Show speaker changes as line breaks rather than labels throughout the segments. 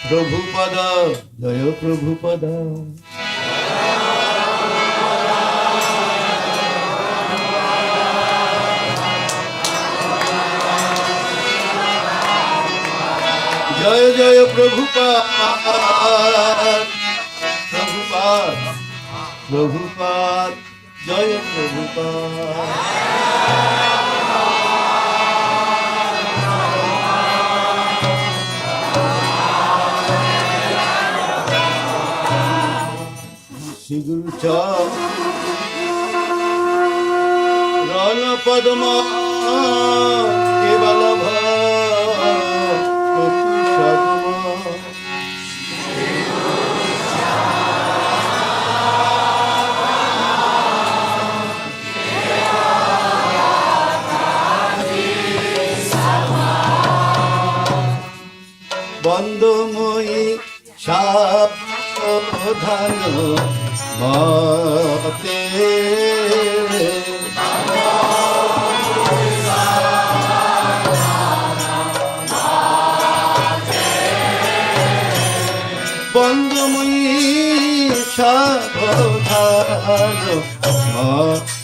Prabhupada, Jaya Prabhupada. Jaya Jaya Prabhupada, Prabhupada, Prabhupada, Jaya Prabhupada. Shri Guru Rana Padma Kevalabha Kotu Shadma Bandhamoi Shabdhano Mate Bandhamoi Shabdhano Mate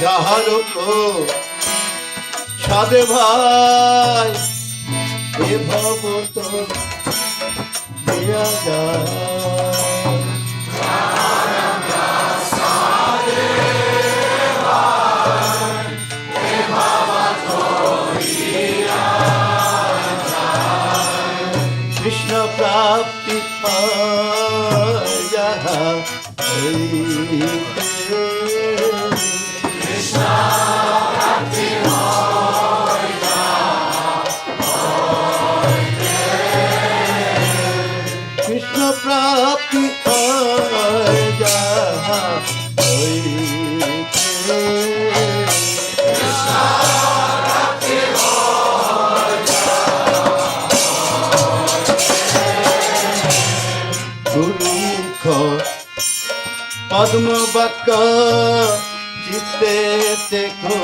Jaharoko Shade bhai e bhavato diya jai Prasade bhai e bhavato diya jai Krishna prapti paya Prapti Aja Krishna Prapti Aja Guru Mukha Padma Baka Jite Tekho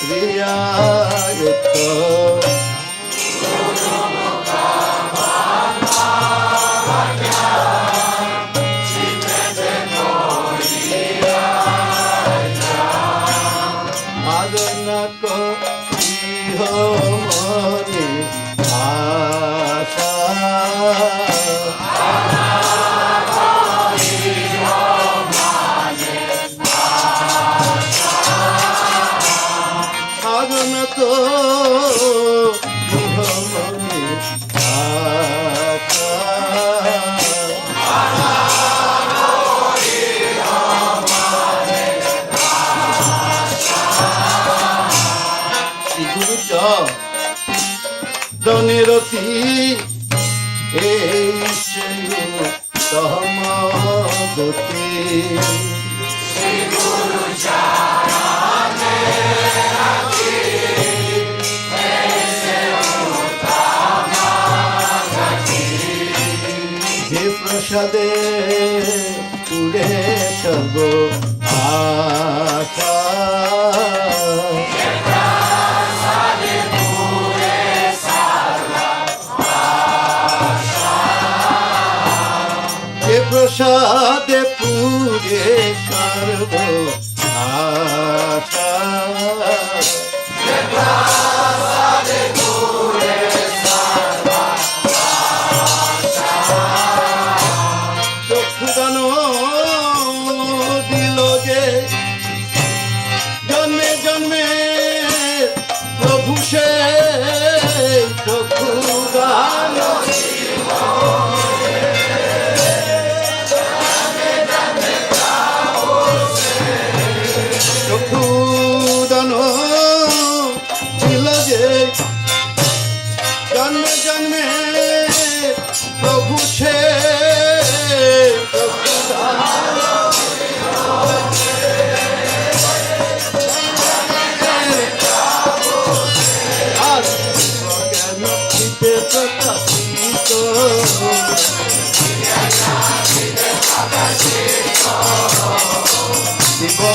Riyayata Doniroti Eishayu Sahamadoti Shri Guru Charane Rati Ese Uttamagati He Prasade Pure Sargo Asha Prasade Pure Sarvo Asha Prasade Pure Sarva Asha Chokudano Diloge Janme Janme Prabhu Se Chokudano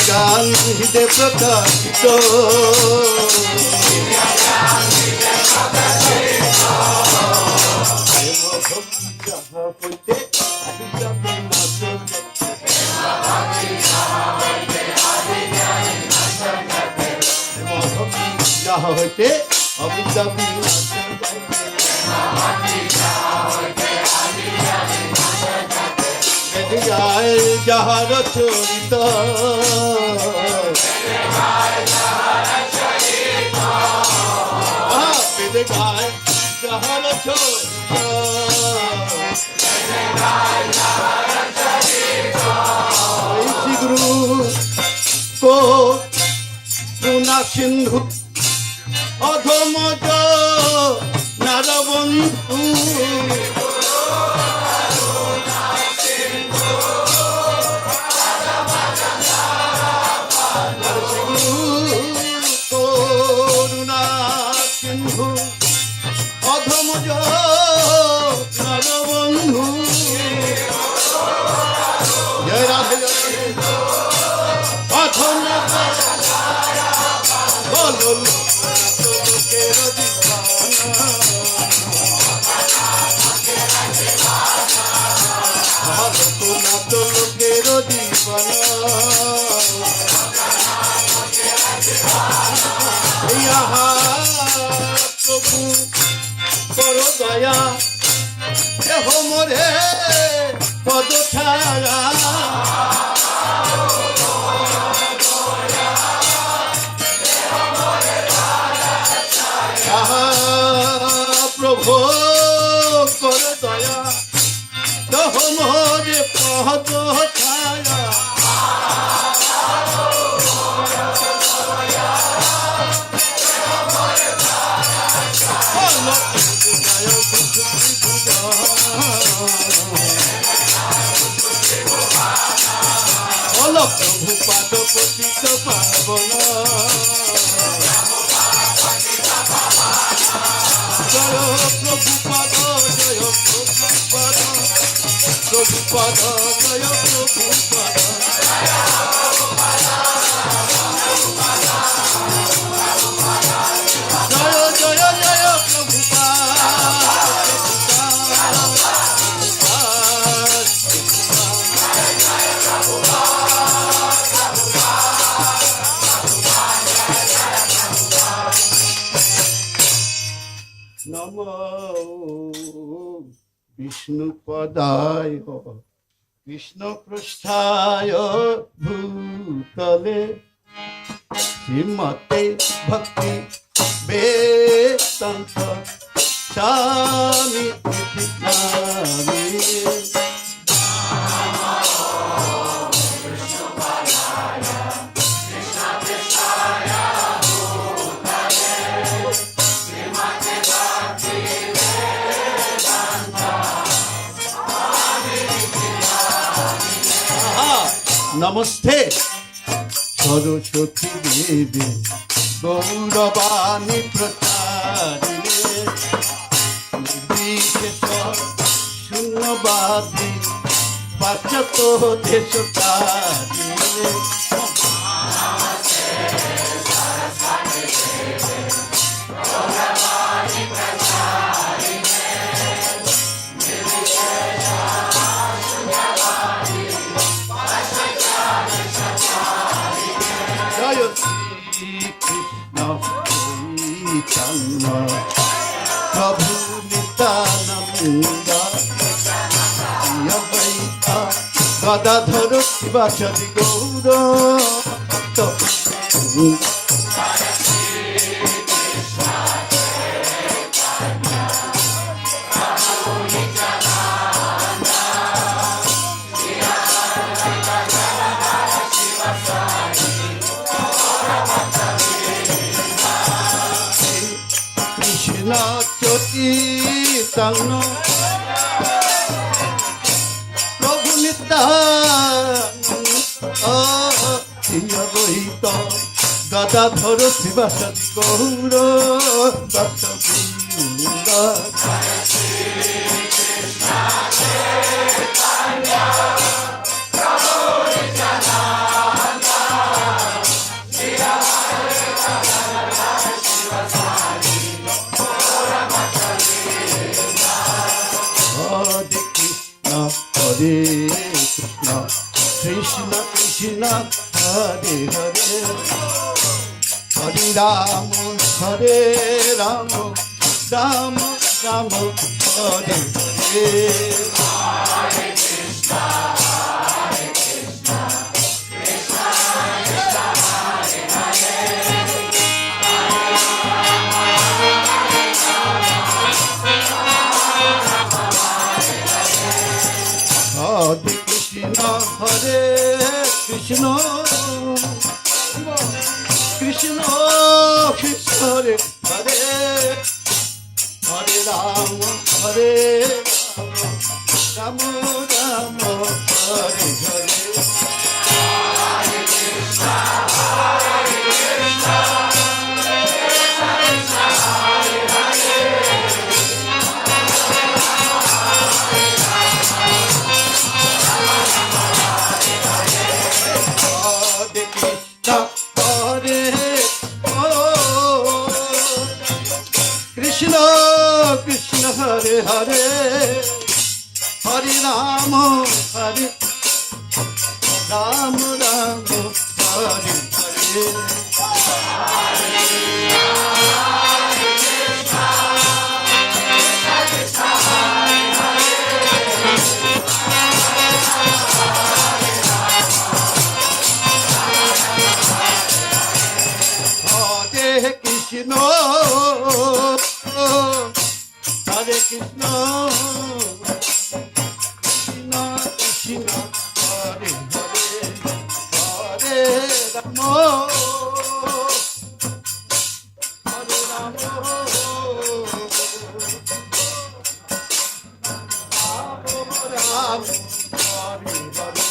জ্ঞান হৃদে প্রকাশিত যাহা হইতে যাহা হইতে অবিদ্যা যায় যাহার চরিত বেদে গায় যাহার চরিত শ্রী গুরু করুণা সিন্ধু অধমজ নারবন্ধু করুণা সিন্ধু অধমজ নারবন্ধু জয় রাধে অধম বলো লোকের প্রভু করো দয়া দেহ মোরে পদ ছায়া প্রভু করো দয়া দেহ মোরে পদ ছায়া প্রভু পাদ পতিত পাবন জয় প্রভু পাদ জয় প্রভু পাদ প্রভু পাদ জয় প্রভু পাদ জয় জয় জয় প্রভু নমো বিষ্ণুপদায় কৃষ্ণপৃষ্ঠায় ভূতলে শ্রীমতে ভক্তি বেদান্ত স্বামী ইতি নামে নমস্তে সরস্বতী দেবী গৌরবাণী প্রচারিণে বিশেষ শূন্যবাদী পাশ্চাত্য দেশকারিণে প্রভু নিত্যানন্দ গদাধর শিবাচারি গৌর কৃষ্ণ চৈতন্য প্রভু নিত্যানন্দ গদাধর শিবাচারি গৌর দত্তবৃন্দ Hare Hare Hare Rama Hare Rama Rama Rama Hare Hare Hare Krishna Krishna Krishna Hare Hare Hare Krishna Hare Krishna Krishna Krishna Hare Hare Hare Rama Hare Rama Rama Hare Hare Hare Krishna Hare Krishna Krishna Krishna Hare Hare Krishna Krishna Hare Hare Hare Rama Hare Rama Rama Hare Hare Krishna Hare Krishna Krishna Krishna Hare Hare Hare Rama Hare Rama Rama Hare Hare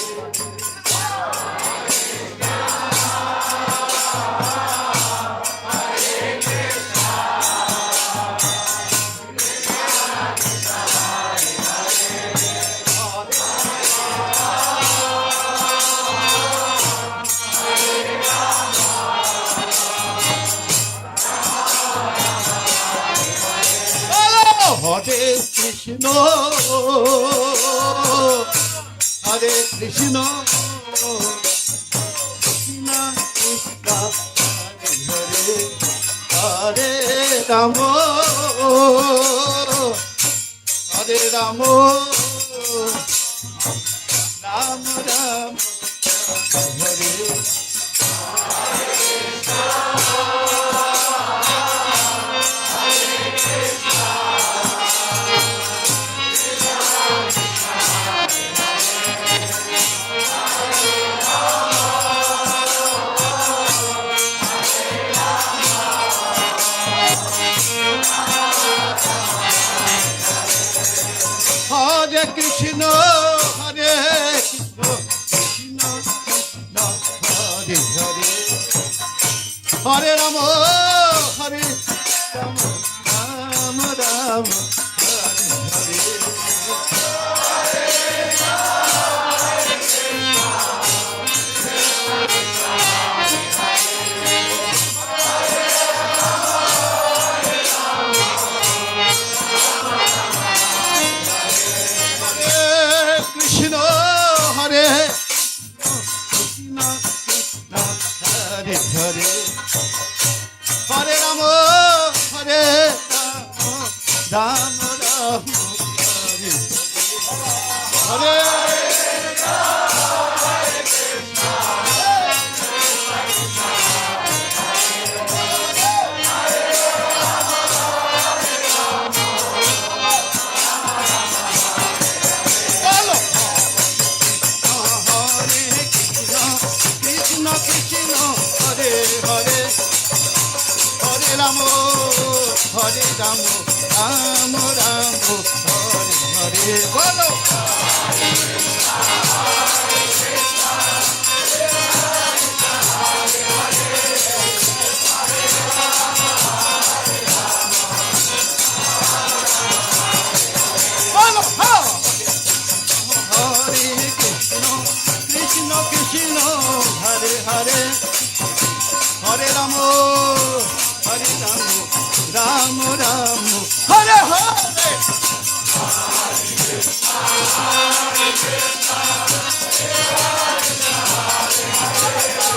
Hare Krishna Hare Krishna Krishna Krishna Hare Hare Hare Rama Hare Rama Rama Rama Hare Hare Krishna, Hare Krishna, Krishna Krishna, Hare Hare, Hare Rama, Hare Rama, Rama Rama, Hare Hare. Krishna, Hare Krishna, Krishna Hare Hare, Hare Rama, Hare Rama, Rama Rama, Hare Hare. Hare Rama, Rama Rama, Hare Hare. Bolo. Hare Krishna, Hare Krishna, Krishna Krishna, Hare Hare. Bolo. Hare Krishna, Krishna Krishna, Hare Hare. Hare Rama, Hare Rama, Rama Rama, Hare Hare. Hare Krishna, Hare Krishna, Krishna Krishna, Hare Hare.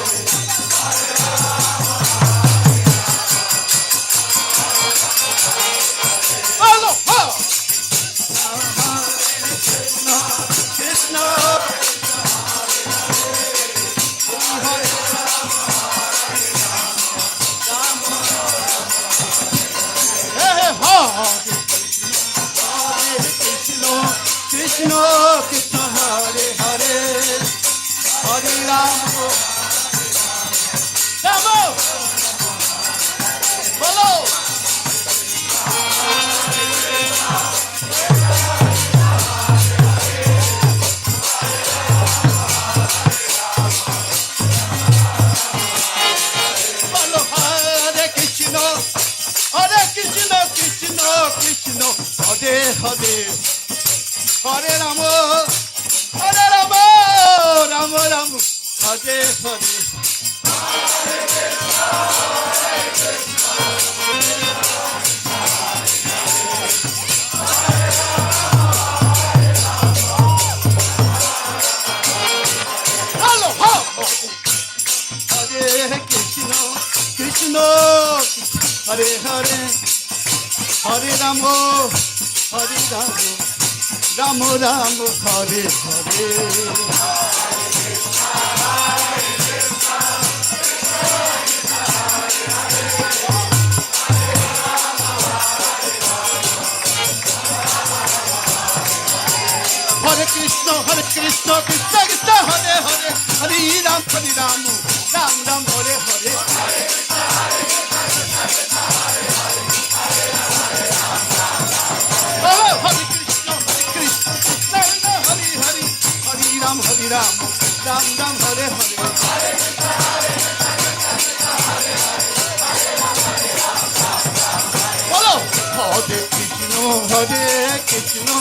Hare Rama, Hare Rama, Rama Rama, Hare Hare. Hare Hare, Hare Ramo, Hare Ramo, Ramo Ramo, Hare Hare. Hare Krishna, Krishna Krishna, Hare Hare, Hare Ram, Ram Ram, Hare Hare. Hare Ram, Ram Ram, Hare Hare. Follow. Hare Krishna,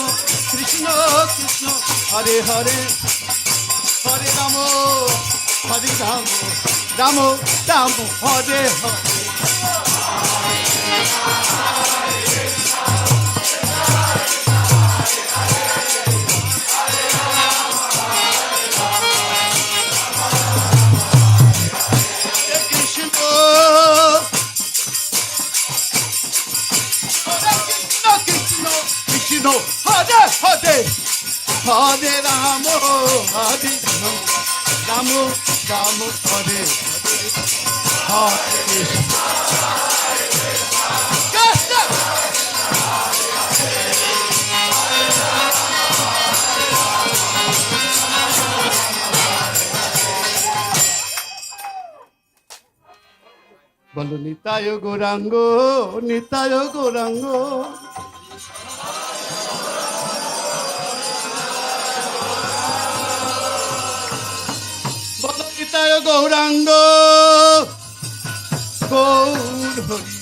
Krishna Krishna, Hare Hare. Hare Ramo, Hare Ramo, Ramo Ramo, Hare Hare. No, Hare Hare, Hare Ramo, Hare Ramo, Ramo Hare Hare, Krishna. Bolo Nitayo Gorango, Nitayo Gorango. Nitayo Gaurango, Gaur Hari.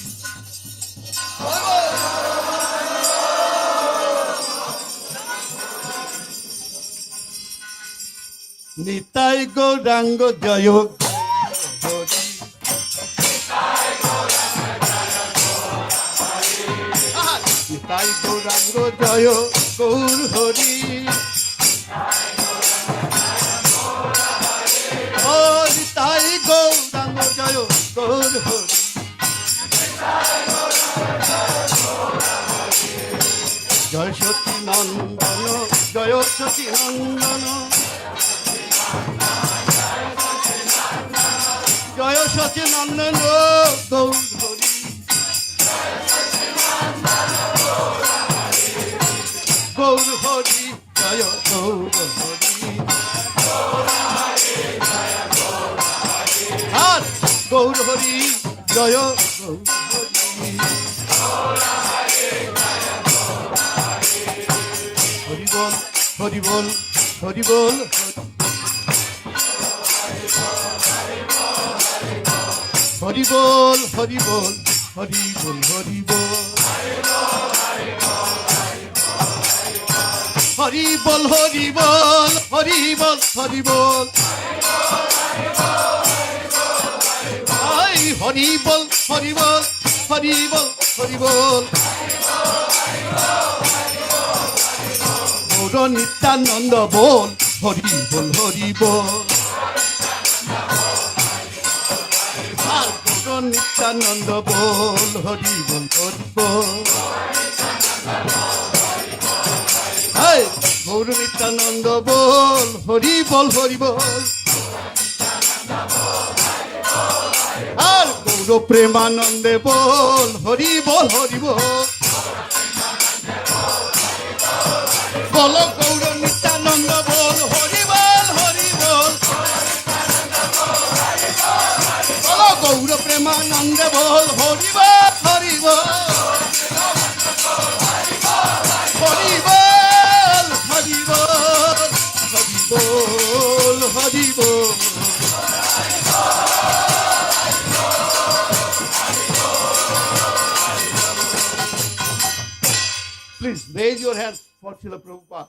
Nitai Gaurango Jayo Hari. Nitai Gaurango Jayo Gaur Hari. Nitai Gaurango Jayo Gaur Hari. Jai Sati Nandana, Jai Sati Nandana, Jai Sati Nandana, Gaur Hari. Gaur Hari, Jai Gaur Hari. Gaur Hari, Jaya Gaur Hari. Hari Bol, Hari Bol, Hari Bol. Hari Bol, Hari Bol, Hari Bol, Hari Bol. Hari Bol, Hari Bol, Hari Bol, Hari Bol. Hari Bol, Hari Bol, Hari Bol, Hari Bol. Gaura Nityananda Bol, Hari Bol, Hari Bol. Gaura Nityananda Bol, Hari Bol, Hari Bol. Hey, Gaura Nityananda Bol, Hari Bol, Hari Bol. Gaura Premanande Bol, Hari Bol, Hari Bol. Bolo Gaura Nityananda Bol, Hari Bol, Hari Bol. Gaura Premanande bol, Hari bol, Hari bol. Hari bol, Hari bol, Hari bol, Hari bol. Please raise your hand for Srila Prabhupada.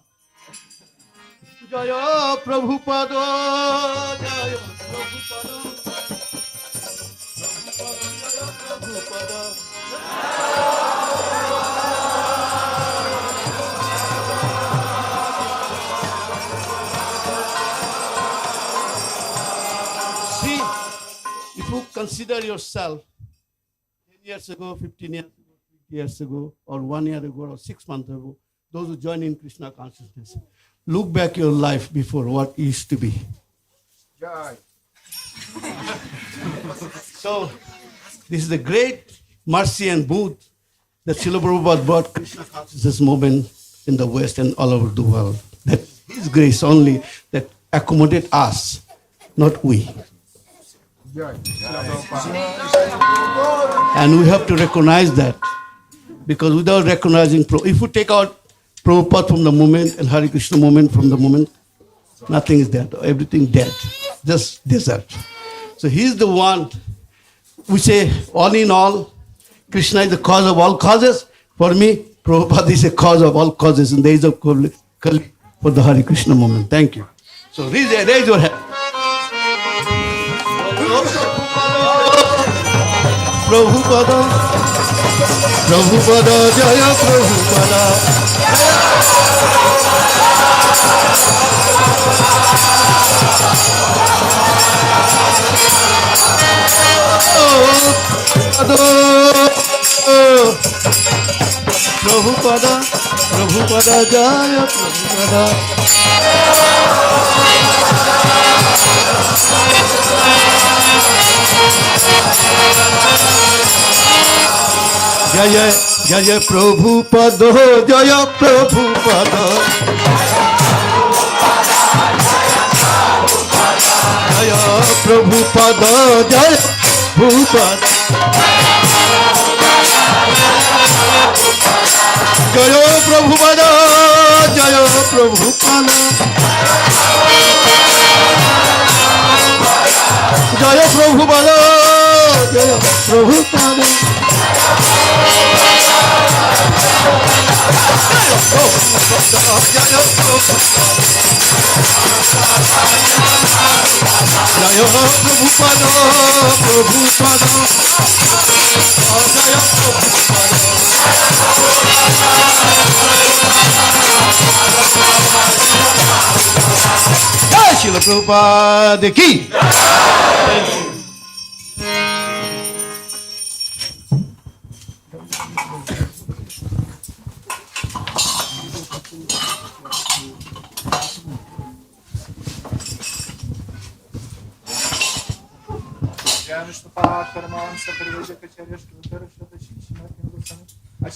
Jaya Prabhupada, Jaya Prabhupada, Prabhupada, See, if you consider yourself 10 years ago, 15 years ago, 20 years ago, or 1 year ago, or 6 months ago, those who join in Krishna consciousness, look back your life before what used to be. So, this is the great mercy and mood that Srila Prabhupada brought Krishna consciousness movement in the West and all over the world. That His grace only that accommodate us, not we. And we have to recognize that. Because without recognizing, if we take out Prabhupada from the moment and Hare Krishna movement from the moment, nothing is there. Everything dead. Just desert. So he is the one, we say, all in all, Krishna is the cause of all causes. For me, Prabhupada is the cause of all causes in the age of Kali for the Hare Krishna movement. Thank you. So raise your hand. Prabhupada, Prabhupada, Jaya Prabhupada. Prabhupada, Prabhupada, Jaya Prabhupada. Jaya, Jaya Prabhupada, Jaya Prabhupada. Jaya Prabhupada, Jaya Prabhupada. Jaya Prabhupada, Jaya Prabhupada. Jaya Prabhupada, Jaya Prabhupada. Jaya Prabhupada, Prabhupada. Jaya Prabhupada. Jai Srila Prabhupada ki. Thank you.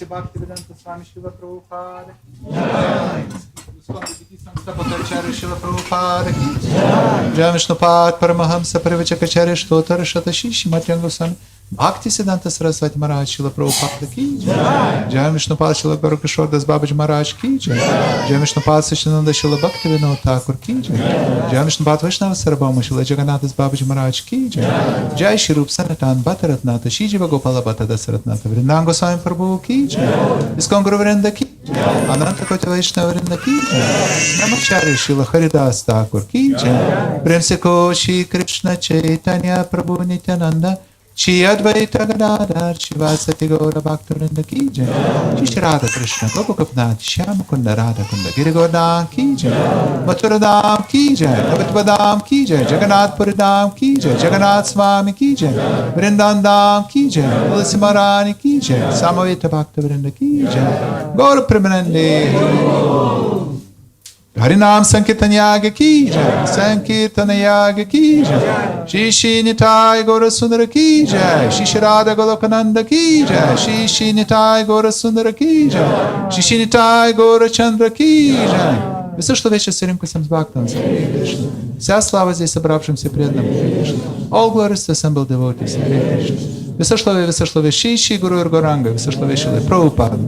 Bhagavata-šravana Swami Srila Prabhupada. Srila Prabhupada. Jai Vishnupad Paramahamsa Parivachakacharya Shtotar Shatashi Matyan Goswami. Bhakti Siddhanta Saraswati Maharaj Srila Prabhupada ki jai. Jai Vishnupad Srila Gaura Das Babaji Maharaj ki jai. Jai Vishnupad Sachinanda Srila Bhakti Vinod Thakur ki jai. Jai Vishnupad Vaishnava Sarvabhauma Srila Jagannath Das Babaji Maharaj ki jai. Jai Shri Rup Sanatan Bhatta Ratnata Shri Jiva Gopala Bhatta Das Ratnata Vrindan Goswami Prabhu ki jai. Iskon Guru Vrinda ki jai. Ananta Koti Vaishnava Vrinda ki jai. Namacharya Srila Haridas Thakur ki jai. Prem se ko Shri Krishna Chaitanya Prabhu Nityananda Shri Advaita Gadadhar Shivasati Gaura Bhaktivinoda ki jai. Shri Radha Krishna Gopakapnath Shyam Kunda Radha Kunda Giri Govardhan ki jai. Mathura Dham ki jai. Navadvipa Dham ki jai. Jagannath Puri Dham ki jai. Jagannath Swami ki jai. Vrindan Dham ki jai. Tulsi Maharani ki jai. Samaveta Bhaktivinoda ki jai. Gaura Premanande Harinam Sankirtan Yaga ki jai. Sankirtan Yaga ki jai. Shri Shri Nitai Gaura Sundara ki jai. Shri Shri Radha Golokananda ki jai. Shri Shri Nitai Gaura Sundara ki jai. Shri Shri Nitai Gaura Chandra ki jai. Все, что вещи соримкусам с бхактам, вся слава здесь собравшимся преданным. All glories to assembled devotees. Visa šlovė Šį Guru ir Goranga, visa šlovė Šilai Prabhupada.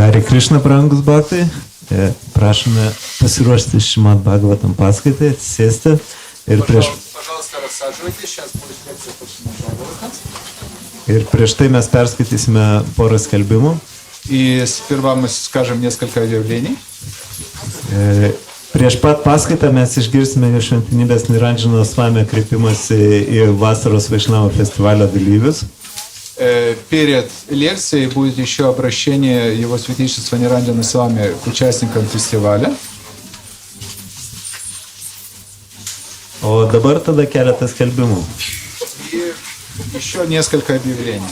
Hare Krishna, brangus bhaktai, prašome pasiruošti Šrimad Bhagavatam paskaitai, sėsti ir prieš tai mes perskaitysime porą skelbimų.
И сперва мы скажем несколько объявлений.
Prieš pat paskaitą mes išgirsime jo šventenybės Dhirašanta Swami kreipimąsi į vasaros Vaišnavų festivalio dalyvius.
Перед лекцией будет еще обращение его святейшества Нирандана Свами к участникам фестиваля.
O dabar tada keletas skelbimų.
И еще несколько объявлений.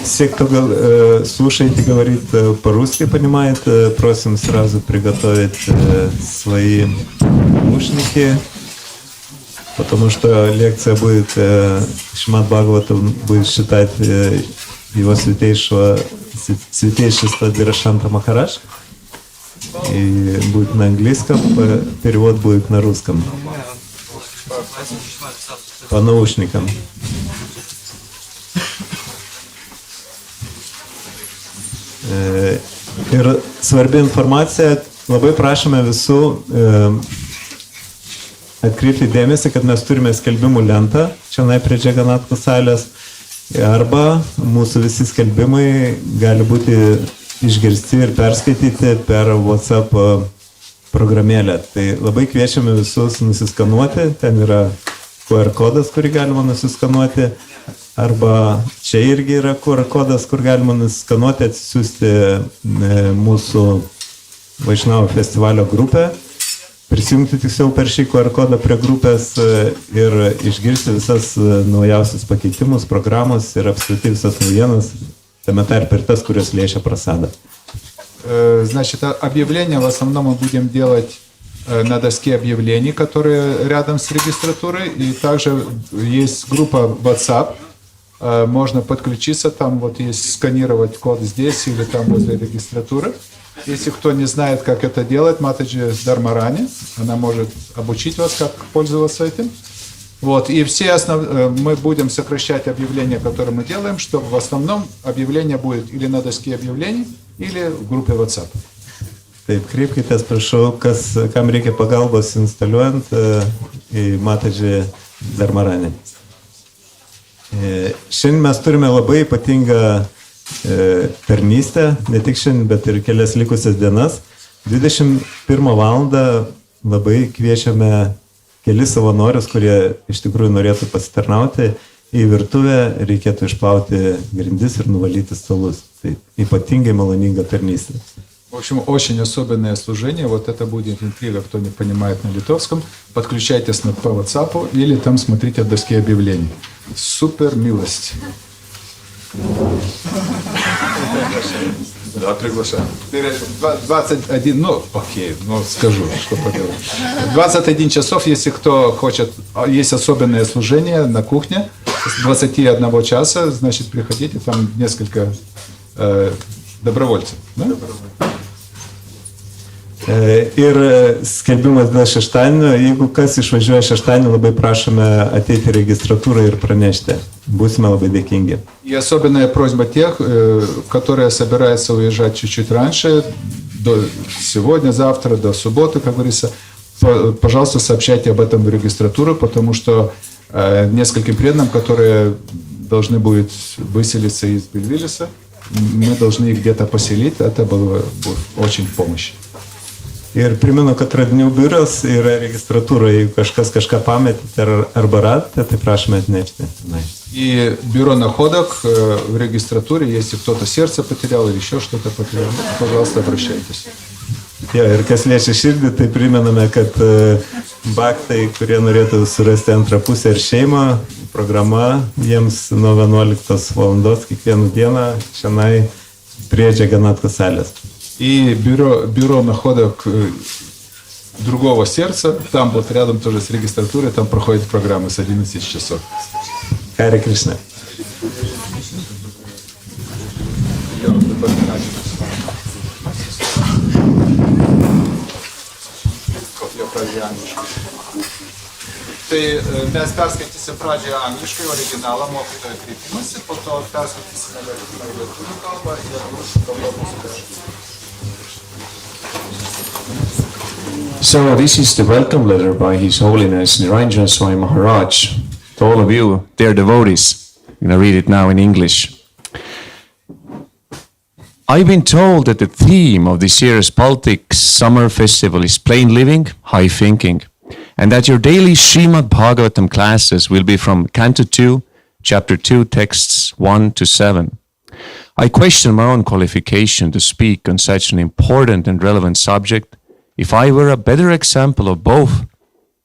Все, кто слушаете, говорит по-русски, понимает, просим сразу приготовить свои наушники, потому что лекция будет, Шримад Бхагаватам будет читать его святейшество Dhirašanta Махарадж, и будет на английском, перевод будет на русском, по наушникам. Ir svarbi informacija, labai prašome visų atkreipti dėmesį, kad mes turime skelbimų lentą čia prie Džeganatko salės, arba mūsų visi skelbimai gali būti išgirsti ir perskaityti per WhatsApp programėlę. Tai labai kviečiame visus nusiskanuoti, ten yra QR kodas, kurį galima nusiskanuoti. Arba čia irgi yra QR kodas, kur galima nuskanuoti, atsisiųsti mūsų Vaišnavų festivalio grupę, prisijungti tiksliau per šį QR kodą prie grupės ir išgirsti visas naujausius pakeitimus, programos ir apskritai visas naujienas, tame tarpe ir tas, kurios liečia Prasadą.
Значит, объявления в основном мы будем делать на доске объявлений, которые рядом с регистратурой, и также есть группа WhatsApp. Можно подключиться, там вот есть сканировать код здесь или там возле регистратуры. Если кто не знает, как это делать, Матаджи Дharmarani, она может обучить вас, как пользоваться этим. Вот, и все мы будем сокращать объявления, которые мы делаем, чтобы в основном объявление будет или на доске объявлений, или в группе WhatsApp.
Taip, kreipkitės, prašau, kam reikia pagalbos instaliuojant į Matadži Dharmarani. Šiandien mes turime labai ypatingą tarnystę, ne tik šiandien, bet ir kelias likusias dienas. 21 valandą labai kviečiame kelis savanorius, kurie iš tikrųjų norėtų pasitarnauti į virtuvę, reikėtų išplauti grindis ir nuvalyti stalus. Tai ypatingai maloninga tarnystė.
В общем, очень особенное служение. Вот это будет интрига, кто не понимает на литовском. Подключайтесь по WhatsApp или там смотрите от доски объявлений. Супер милость. Да, приглашаю. 21, ну, окей, ну, скажу, что поделать. 21 часов, если кто хочет, есть особенное служение на кухне, с 21 часа, значит, приходите, там несколько добровольцев. Да?
Ir skelbimas dėl šeštadienio, jeigu kas išvažiuoja šeštadienį, labai prašome ateiti į registratūrą ir pranešti. Būsime labai dėkingi.
И особенная просьба тех, которые собираются уезжать чуть-чуть раньше, до сегодня, завтра, до субботы, как говорится, пожалуйста, сообщайте об этом в регистратуру, потому что нескольким преданным, которые должны будут выселиться из Бельвилиса, мы должны их где-то поселить, это было очень в помощь.
Ir primenu, kad radinių biuras yra registratūra, jeigu kažkas kažką pametėte arba radate, tai prašome atnešti.
И бюро находок в регистратуре, если кто-то сердце потерял или еще что-то потерял, пожалуйста, обращайтесь.
Jo, ir kas liečia širdį, tai primename, kad bhaktai, kurie norėtų surasti antrą pusę ir šeimą, programa jiems nuo 11 valandos kiekvieną dieną šiandien prie Джаганатха салės.
И бюро находок другого сердца, там вот рядом тоже с регистратурой, там проходит программа с 11 часов.
Харе Кришна. Tai mes perskaitysim pradžioje angliškai originalą mokytojo kreipimąsi, po to perskaitysime lietuvių kalbą ir rusų kalbą mūsų vertimą.
So this is the welcome letter by His Holiness Niranjana Swami Maharaj to all of you, dear devotees. I'm going to read it now in English. I've been told that the theme of this year's Baltic Summer Festival is plain living, high thinking, and that your daily Srimad Bhagavatam classes will be from Canto 2, Chapter 2, texts 1 to 7. I question my own qualification to speak on such an important and relevant subject. If I were a better example of both,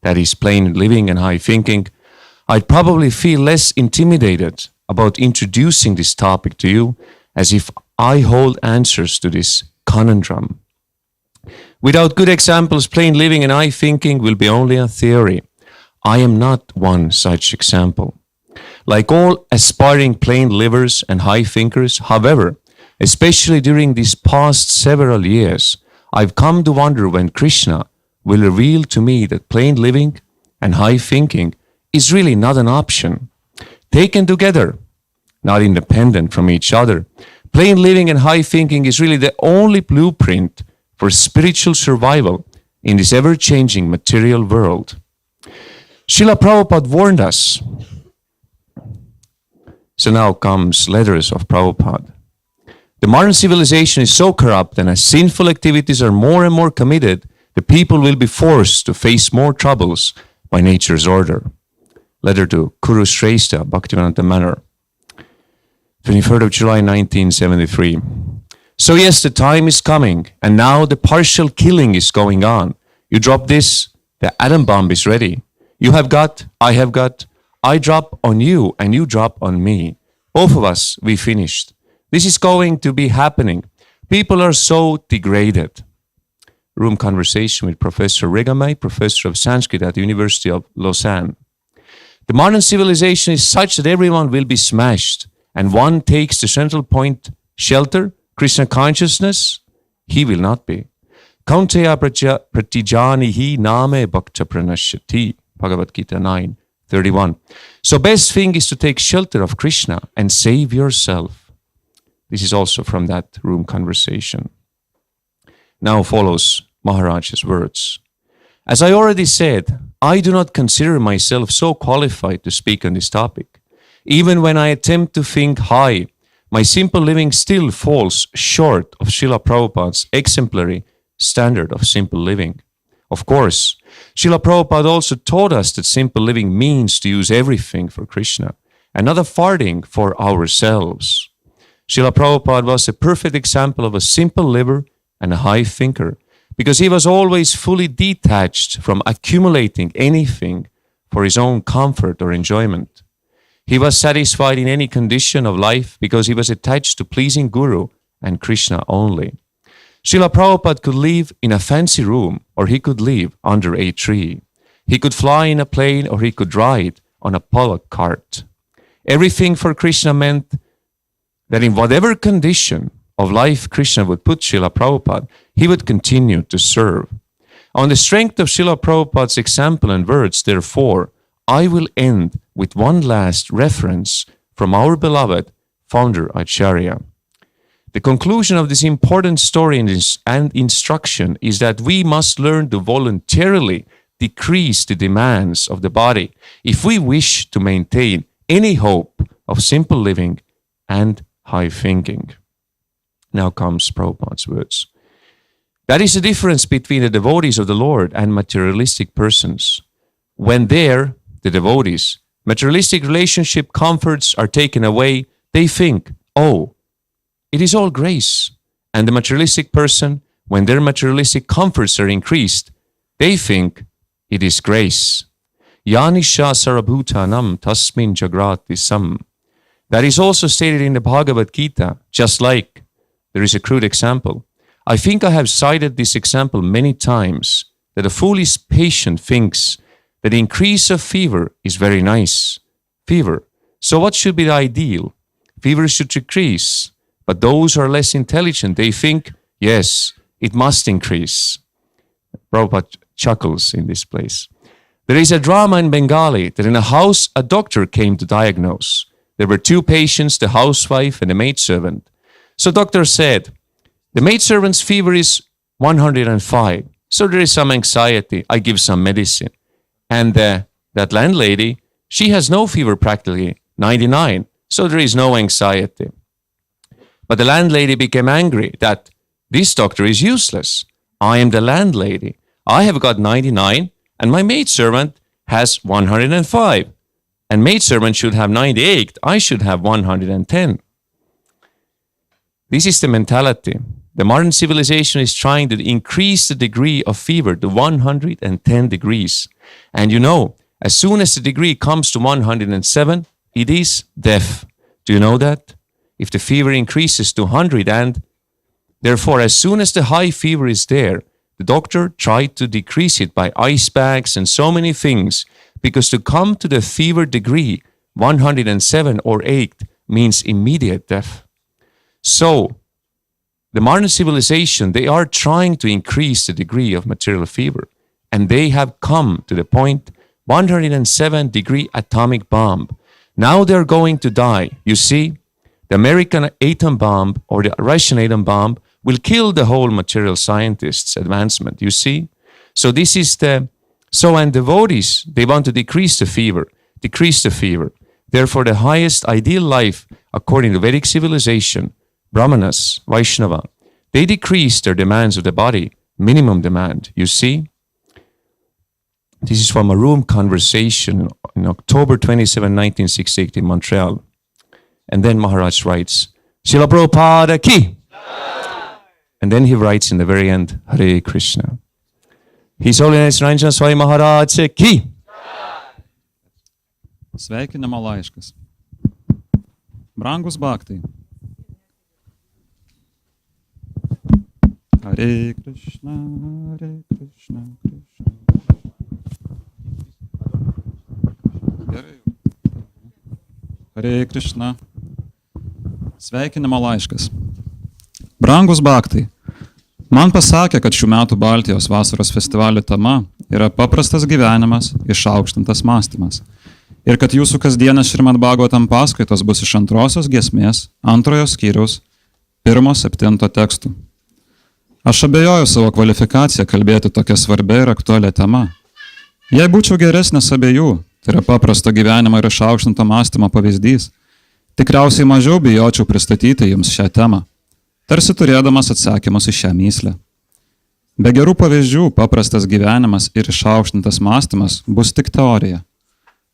that is plain living and high thinking, I'd probably feel less intimidated about introducing this topic to you, as if I hold answers to this conundrum. Without good examples, plain living and high thinking will be only a theory. I am not one such example. Like all aspiring plain livers and high thinkers, however, especially during these past several years, I've come to wonder when Krishna will reveal to me that plain living and high thinking is really not an option. Taken together, not independent from each other, plain living and high thinking is really the only blueprint for spiritual survival in this ever-changing material world. Srila Prabhupada warned us. So now comes letters of Prabhupada. The modern civilization is so corrupt, and as sinful activities are more and more committed, the people will be forced to face more troubles by nature's order. Letter to Kuru Shrestha, Bhaktivedanta Manor, 23rd of July 1973. So yes, the time is coming, and now the partial killing is going on. You drop this, the atom bomb is ready. You have got, I drop on you, and you drop on me. Both of us, we finished. This is going to be happening. People are so degraded. Room conversation with Professor Regamay, Professor of Sanskrit at the University of Lausanne. The modern civilization is such that everyone will be smashed, and one takes the central point, shelter, Krishna consciousness, he will not be. Kaunteya pratijanihi name bhakta pranashyati, Bhagavad Gita 9:31. So best thing is to take shelter of Krishna and save yourself. This is also from that room conversation. Now follows Maharaj's words. As I already said, I do not consider myself so qualified to speak on this topic. Even when I attempt to think high, my simple living still falls short of Srila Prabhupada's exemplary standard of simple living. Of course, Srila Prabhupada also taught us that simple living means to use everything for Krishna and not a farthing for ourselves. Srila Prabhupada was a perfect example of a simple liver and a high thinker, because he was always fully detached from accumulating anything for his own comfort or enjoyment. He was satisfied in any condition of life because he was attached to pleasing Guru and Krishna only. Srila Prabhupada could live in a fancy room, or he could live under a tree. He could fly in a plane, or he could ride on a pollock cart. Everything for Krishna meant that in whatever condition of life Krishna would put Srila Prabhupada, he would continue to serve. On the strength of Srila Prabhupada's example and words, therefore, I will end with one last reference from our beloved founder Acharya. The conclusion of this important story and instruction is that we must learn to voluntarily decrease the demands of the body if we wish to maintain any hope of simple living and high thinking. Now comes Prabhupada's words. That is the difference between the devotees of the Lord and materialistic persons. When there, the devotees, materialistic relationship comforts are taken away, they think, oh, it is all grace. And the materialistic person, when their materialistic comforts are increased, they think it is grace. Yanisha sarabhutanam tasmin jagrati sam. That is also stated in the Bhagavata-gita, just like there is a crude example. I think I have cited this example many times, that a foolish patient thinks that the increase of fever is very nice. Fever. So what should be the ideal? Fever should decrease. But those who are less intelligent, they think, yes, it must increase. Prabhupada chuckles in this place. There is a drama in Bengali that in a house a doctor came to diagnose. There were two patients, the housewife and the maidservant. So doctor said, the maidservant's fever is 105. So there is some anxiety. I give some medicine. And that landlady, she has no fever practically, 99. So there is no anxiety. But the landlady became angry that this doctor is useless. I am the landlady. I have got 99 and my maidservant has 105. And maidservant should have 98. I should have 110. This is the mentality. The modern civilization is trying to increase the degree of fever to 110 degrees. And you know, as soon as the degree comes to 107, it is death. Do you know that? If the fever increases to 100 and therefore as soon as the high fever is there, the doctor tried to decrease it by ice bags and so many things, because to come to the fever degree 107 or 8 means immediate death. So, the modern civilization, they are trying to increase the degree of material fever, and they have come to the point 107 degree atomic bomb. Now they're going to die. You see, the American atom bomb or the Russian atom bomb will kill the whole material scientists' advancement, you see? So this is and devotees, they want to decrease the fever. Therefore, the highest ideal life, according to Vedic civilization, Brahmanas, Vaishnava, they decrease their demands of the body, minimum demand, you see? This is from a room conversation in October 27, 1968 in Montreal. And then Maharaj writes, Srila Prabhupada ki! And then he writes in the very end, Hare Krishna. His Holiness Ranjan Swami Maharaj ki!
Sveikinimo laiškas. Brangus bhaktai. Hare Krishna, Hare Krishna, Krishna. Hare Krishna. Sveikinimo laiškas. Brangus bhaktai. Man pasakė, kad šių metų Baltijos vasaros festivalio tema yra paprastas gyvenimas, išaukštintas mąstymas. Ir kad jūsų kasdienės Šrimad Bhagavatam paskaitos bus iš antrosios giesmės, antrojo skyriaus, 1-7 tekstų. Aš abejoju savo kvalifikaciją kalbėti tokia svarbia ir aktualia tema. Jei būčiau geresnės abiejų, tai yra paprasto gyvenimo ir išaukštinto mąstymo pavyzdys, tikriausiai mažiau bijočiau pristatyti jums šią temą, tarsi turėdamas atsakymus į šią myslę. Be gerų pavyzdžių paprastas gyvenimas ir išaukštintas mąstymas bus tik teorija.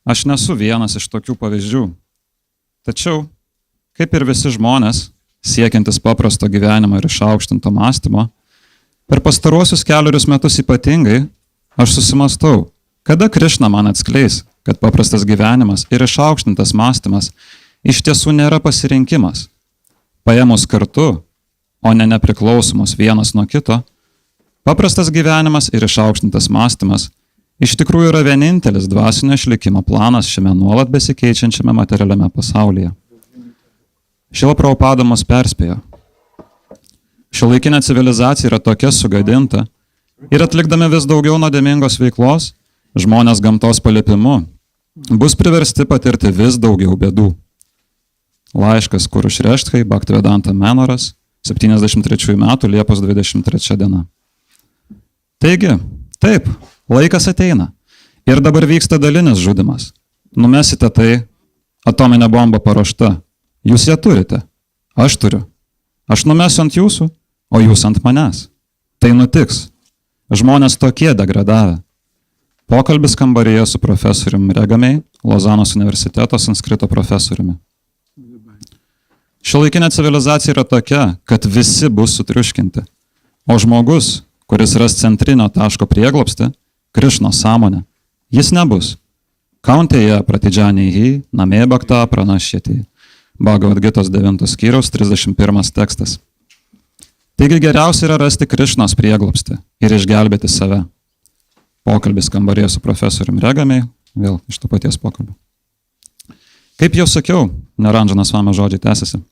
Aš nesu vienas iš tokių pavyzdžių. Tačiau, kaip ir visi žmonės, siekiantis paprasto gyvenimo ir išaukštinto mąstymo, per pastaruosius 4 metus ypatingai, aš susimastau, kada Krišna man atskleis, kad paprastas gyvenimas ir išaukštintas mąstymas iš tiesų nėra pasirinkimas. Paėmus kartu, o ne nepriklausomus vienas nuo kito, paprastas gyvenimas ir išaukštintas mąstymas iš tikrųjų yra vienintelis dvasinio išlikimo planas šiame nuolat besikeičiančiame materialiame pasaulyje. Šrila Prabhupada mus perspėjo. Šiuolaikinė civilizacija yra tokia sugadinta ir atlikdami vis daugiau nuodėmingos veiklos, žmonės gamtos paliepimu bus priversti patirti vis daugiau bėdų. Laiškas Kurušreštkai, Bhaktivedanta Menoras, 73 metų Liepos 23 diena. Taigi, taip, laikas ateina ir dabar vyksta dalinis žudymas. Numesite tai, atominė bomba paruošta. Jūs ją turite. Aš turiu. Aš numesiu ant jūsų, o jūs ant manęs. Tai nutiks. Žmonės tokie degradavę. Pokalbis kambaryje su profesoriumi Regamiai, Lozanos universiteto sanskrito profesoriumi. Šiuolaikinė civilizacija yra tokia, kad visi bus sutriuškinti. O žmogus, kuris ras centrinio taško prieglobstį, Krišnos sąmonę, jis nebus. Kauntėje pratidžianiai namė bhakta pranašėti. Bhagavata-šravana 9 skyriaus 31 tekstas. Taigi geriausia yra rasti Krišnos prieglobstį ir išgelbėti save. Pokalbis kambaryje su profesoriumi Regamiai, vėl iš to paties pokalbio. Kaip jau sakiau, Naranžanas Swami žodžiai tęsiasi.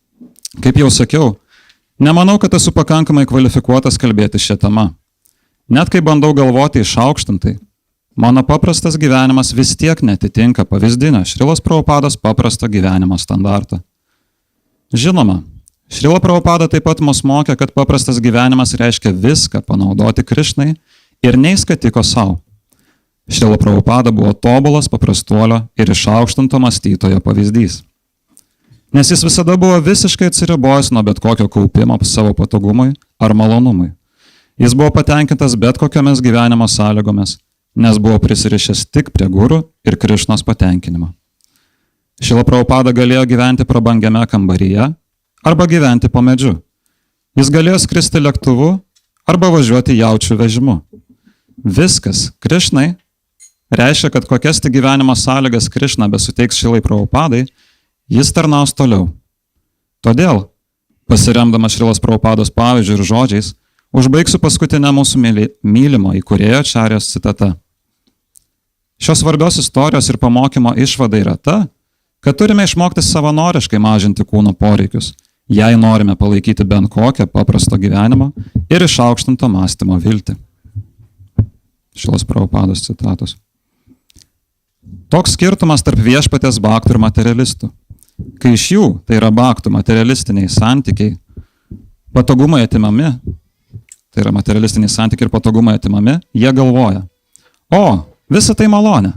Kaip jau sakiau, nemanau, kad esu pakankamai kvalifikuotas kalbėti šią temą. Net kai bandau galvoti išaukštintai, mano paprastas gyvenimas vis tiek netitinka pavyzdinio Šrilos Prabhupados paprasto gyvenimo standarto. Žinoma, Šrila Prabhupada taip pat mus mokė, kad paprastas gyvenimas reiškia viską panaudoti Krišnai ir neįskatiko savo. Šrila Prabhupada buvo tobulas paprastuolio ir išaukštinto mąstytojo pavyzdys. Nes jis visada buvo visiškai atsiribojęs nuo bet kokio kaupimo savo patogumui ar malonumui. Jis buvo patenkintas bet kokiomis gyvenimo sąlygomis, nes buvo prisirišęs tik prie gurų ir Krišnos patenkinimo. Šrila Prabhupada galėjo gyventi prabangiame kambaryje arba gyventi po medžiu. Jis galėjo skristi lėktuvu arba važiuoti jaučių vežimu. Viskas Krišnai reiškia, kad kokias tik gyvenimo sąlygas Krišna besuteiks Šrilai Prabhupadai, jis tarnaus toliau. Todėl, pasiremdamas Šrilos Prabhupados pavyzdžių ir žodžiais, užbaigsiu paskutinę mūsų mylimo įkūrėjo Ačarijos citata. Šios svarbios istorijos ir pamokymo išvada yra ta, kad turime išmokti savanoriškai mažinti kūno poreikius, jei norime palaikyti bent kokią paprasto gyvenimo ir išaukštinto mąstymo viltį. Šrilos Prabhupados citatos. Toks skirtumas tarp viešpatės bhaktų ir materialistų. Kai iš jų, tai yra bhaktų materialistiniai santykiai, patogumai atimami, tai yra materialistiniai santykiai ir patogumai atimami, jie galvoja, o, visa tai malonė.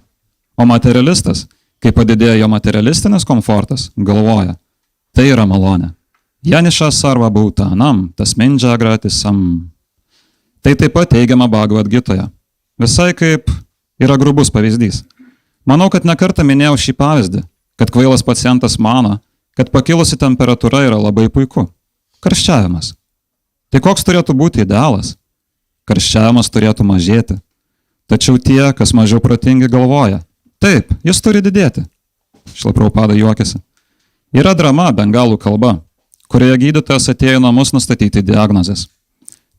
O materialistas, kai padidėjo jo materialistinis komfortas, galvoja, tai yra malonė. Janiša sarva bhūtanam, tasmin džagratisam. Tai taip pat teigiama Bhagavad-gitoje. Visai kaip yra grubus pavyzdys. Manau, kad nekartą minėjau šį pavyzdį, kad kvailas pacientas mano, kad pakilusi temperatūra yra labai puiku. Karščiavimas. Tai koks turėtų būti idealas? Karščiavimas turėtų mažėti. Tačiau tie, kas mažiau protingi, galvoja, taip, jis turi didėti. Šrila Prabhupada juokiasi. Yra drama bengalų kalba, kurioje gydytojas atėjo į namus nustatyti diagnozės.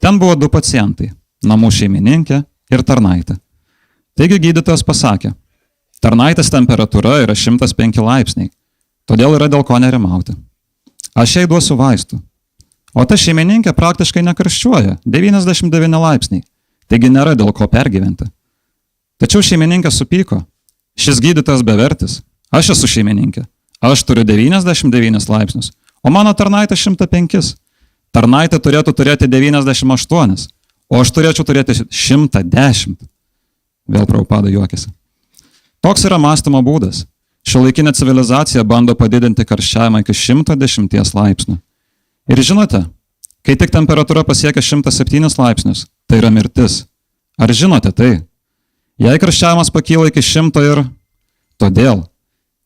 Ten buvo 2 pacientai, namų šeimininkė ir tarnaitė. Taigi gydytojas pasakė, tarnaitės temperatūra yra 105 laipsniai, todėl yra dėl ko nerimauti. Aš jai duosiu vaistų. O ta šeimininkė praktiškai nekarščiuoja, 99 laipsniai, taigi nėra dėl ko pergyventi. Tačiau šeimininkė supyko. Šis gydytojas bevertis, aš esu šeimininkė, aš turiu 99 laipsnius, o mano tarnaitė 105. Tarnaitė turėtų turėti 98, o aš turėčiau turėti 110. Vėl Prabhupada juokiasi. Toks yra mąstymo būdas. Šiuolaikinė civilizacija bando padidinti karščiavimą iki 110 laipsnių. Ir žinote, kai tik temperatūra pasiekia 107 laipsnius, tai yra mirtis. Ar žinote tai? Jei karščiavimas pakyla iki 100 ir... Todėl,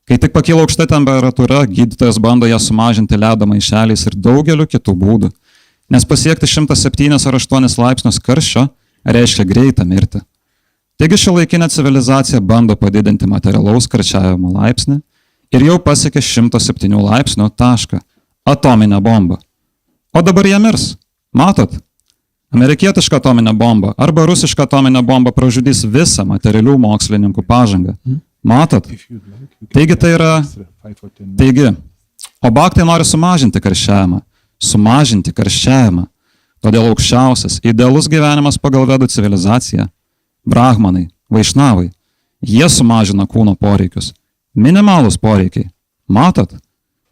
kai tik pakyla aukšta temperatūra, gydytojas bando ją sumažinti ledo maišeliais ir daugeliu kitų būdų, nes pasiekti 107 ar 8 laipsnius karščio reiškia greitą mirtį. Taigi šiuolaikinė civilizacija bando padidinti materialaus karščiavimo laipsnį ir jau pasiekė 107 laipsnių tašką – atominę bombą. O dabar jie mirs. Matot? Amerikietiška atominė bomba arba rusiška atominė bomba pražudys visą materialių mokslininkų pažangą. Matot? Taigi tai yra... Taigi, o bhaktai nori sumažinti karščiavimą. Sumažinti karščiavimą. Todėl aukščiausias, idealus gyvenimas pagal vedų civilizaciją. Brahmanai, vaišnavai, jie sumažina kūno poreikius. Minimalūs poreikiai. Matot?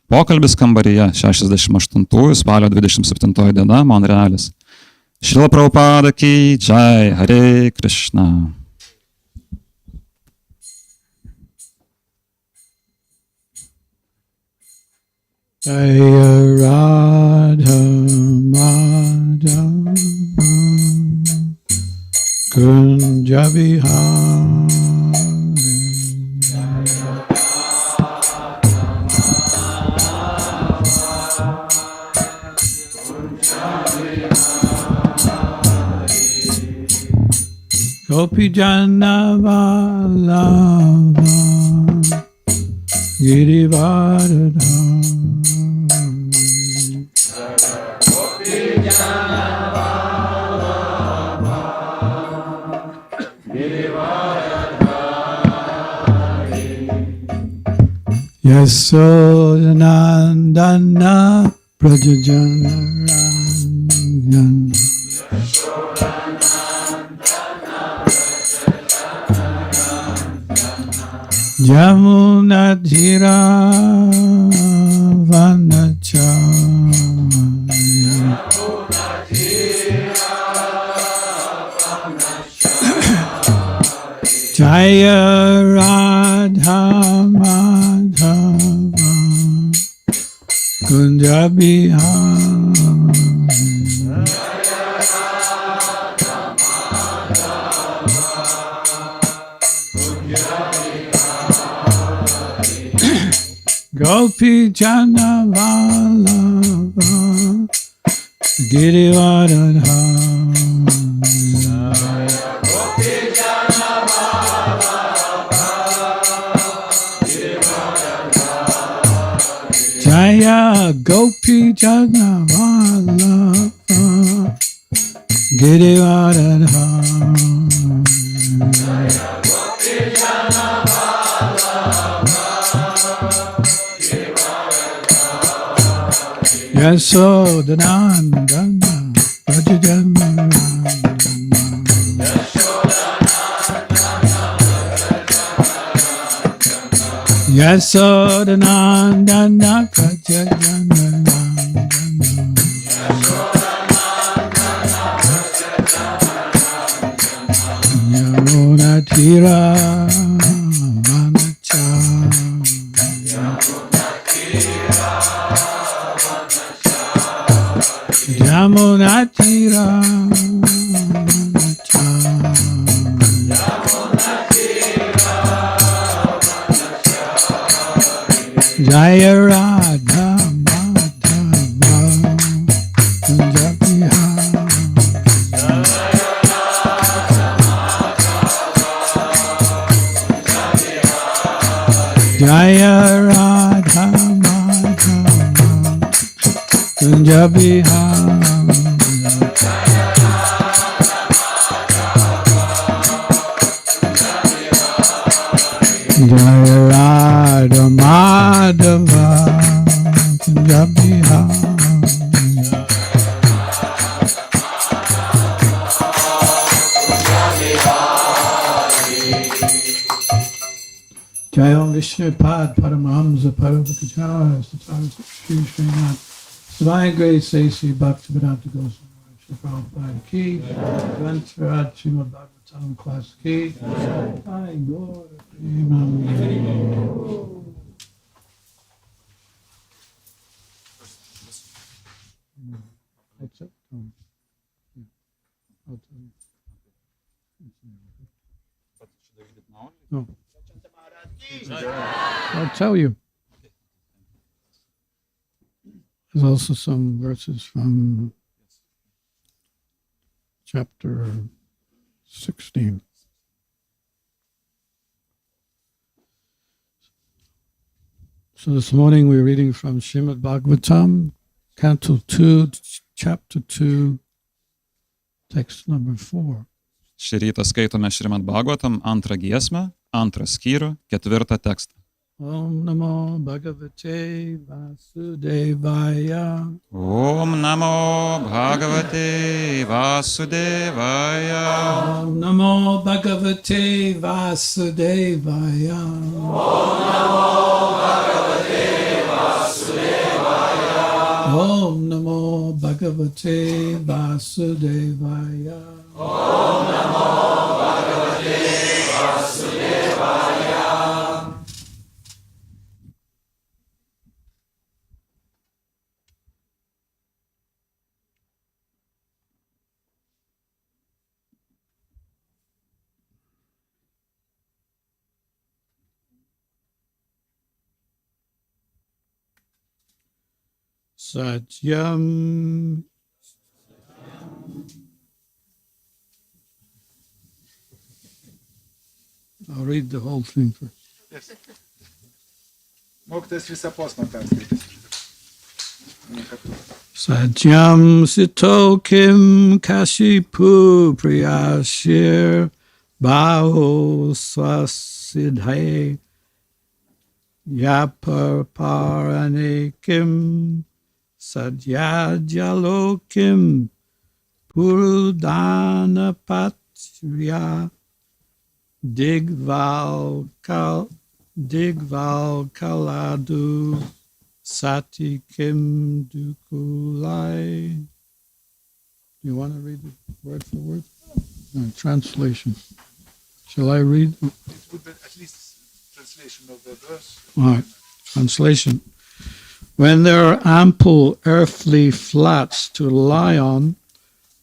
Pokalbis kambaryje 68 spalio 27 diena, Monrealis. Šrila Prabhupada ki jai, Hare Krishna.
Jaya Radha Madhava Kunja Bihari Gopi Jana Vallabha Girivardhari. Yasodhanandana Prajajana Ranjana Jamuna Dhira Jaya Radha Madhava Kunja Bihari. Gopi Jana Vallabha Girivardhari. Jaya Gopi Jana Vallabha Girivardhari. Yasodhanandana Prajajana Yasodhanandana Prajajana Yamuna Tira Yamuna Tira Jaya Radha Madhava Kunja Bihari. Jaya Radha Madhava Kunja Bihari. Jaya Radha Madhava Kunja Bihari. Jayam Vishnupad Paramahamsa Parvakacharya Satsang Shri Srinath Swami Grace Sesi Bhakti-Vedanta Goswamis Shri Prabhupada Ki Grantharaj Srimad Bhagavatam Class Ki Hai Gaura Arati. Accept? I'll tell you. No. I'll tell you. There's also some verses from chapter 16. So this morning we're reading from Srimad Bhagavatam, Canto 2, Chapter 2, text number 4.
Šį rytą skaitome Šrimad Bhagavatam, antrą giesmę, antrą skyrių, ketvirtą tekstą.
Om Namo Bhagavate Vasudevaya.
Om Namo Bhagavate Vasudevaya.
Om Namo Bhagavate Vasudevaya. Om Namo Bhagavate Vasudevaya. Om Namo Bhagavate Vasudevaya. Satyam I'll read the whole thing first.
Yes. Mokytas visą posmą perskaitys.
Satyam sito kim kashipu priyashir baho swasidhai yaparparane kim sadyajalokim purudana patrya digval kaladu Sati Kim Dukulai. Do you want to read it word for word? No, translation. Shall I read?
It would be at least translation of the verse.
All right, translation. When there are ample earthly flats to lie on,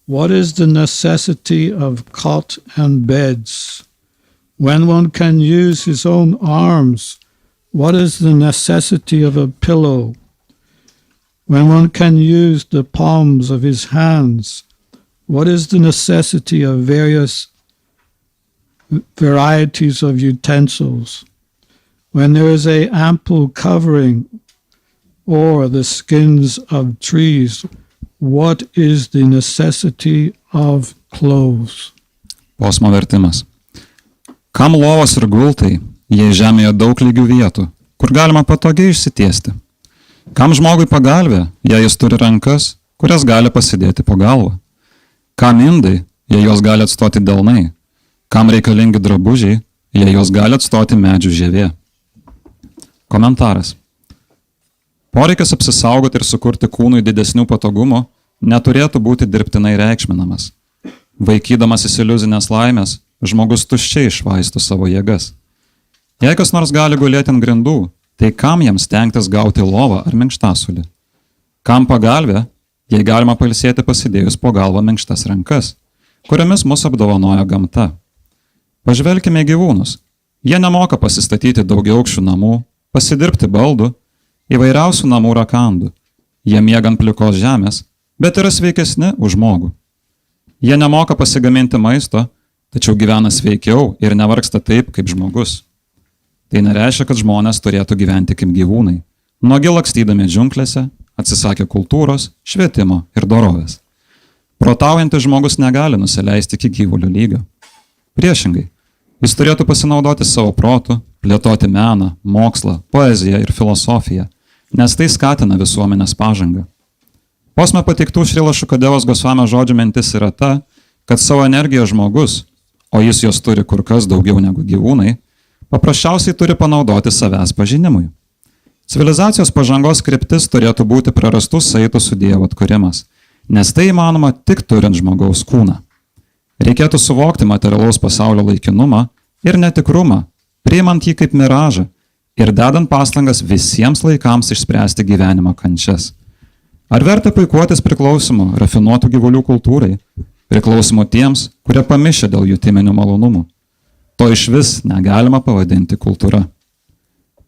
what is the necessity of cot and beds? When one can use his own arms, what is the necessity of a pillow? When one can use the palms of his hands, what is the necessity of various varieties of utensils? When there is an ample covering or the skins of trees, what is the necessity of clothes?
Posmo vertimas. Kam lovos ir gultai, jei žemėje daug lygių vietų, kur galima patogiai išsitiesti? Kam žmogui pagalvė, jei jis turi rankas, kurias gali pasidėti po galvą? Kam indai, jei jos gali atstoti delnai? Kam reikalingi drabužiai, jei jos gali atstoti medžių žievė? Komentaras. Poreikis apsisaugoti ir sukurti kūnui didesnių patogumų neturėtų būti dirbtinai reikšminamas. Vaikydamasis iliuzinės laimės, žmogus tuščiai išvaisto savo jėgas. Jei kas nors gali gulėti ant grindų, tai kam jiems stengtis gauti lovą ar minkštasulį? Kam pagalvė, jei galima pailsėti pasidėjus po galvą minkštas rankas, kuriomis mus apdovanoja gamta? Pažvelkime į gyvūnus. Jie nemoka pasistatyti daugiaaukščių namų, pasidirbti baldų, įvairiausių namų rakandų. Jie miega ant plikos žemės, bet yra sveikesni už žmogų. Jie nemoka pasigaminti maisto, tačiau gyvena sveikiau ir nevargsta taip, kaip žmogus. Tai nereiškia, kad žmonės turėtų gyventi kaip gyvūnai, nuogi lakstydami džiunglėse, atsisakę kultūros, švietimo ir dorovės. Protaujantis žmogus negali nusileisti iki gyvulių lygio. Priešingai, jis turėtų pasinaudoti savo protu, plėtoti meną, mokslą, poeziją ir filosofiją, nes tai skatina visuomenės pažangą. Posme pateiktų Šrilašuka Devos Gosvamio žodžių mintis yra ta, kad savo energiją žmogus, o jis jos turi kur kas daugiau negu gyvūnai, paprasčiausiai turi panaudoti savęs pažinimui. Civilizacijos pažangos kryptis turėtų būti prarastų saitų su Dievo atkūrimas, nes tai įmanoma tik turint žmogaus kūną. Reikėtų suvokti materialaus pasaulio laikinumą ir netikrumą, priimant jį kaip miražą ir dedant pastangas visiems laikams išspręsti gyvenimo kančias. Ar verta puikuotis priklausimu rafinuotų gyvulių kultūrai, priklausimu tiems, kurie pamišė dėl jutiminių malonumų? To iš vis negalima pavadinti kultūra.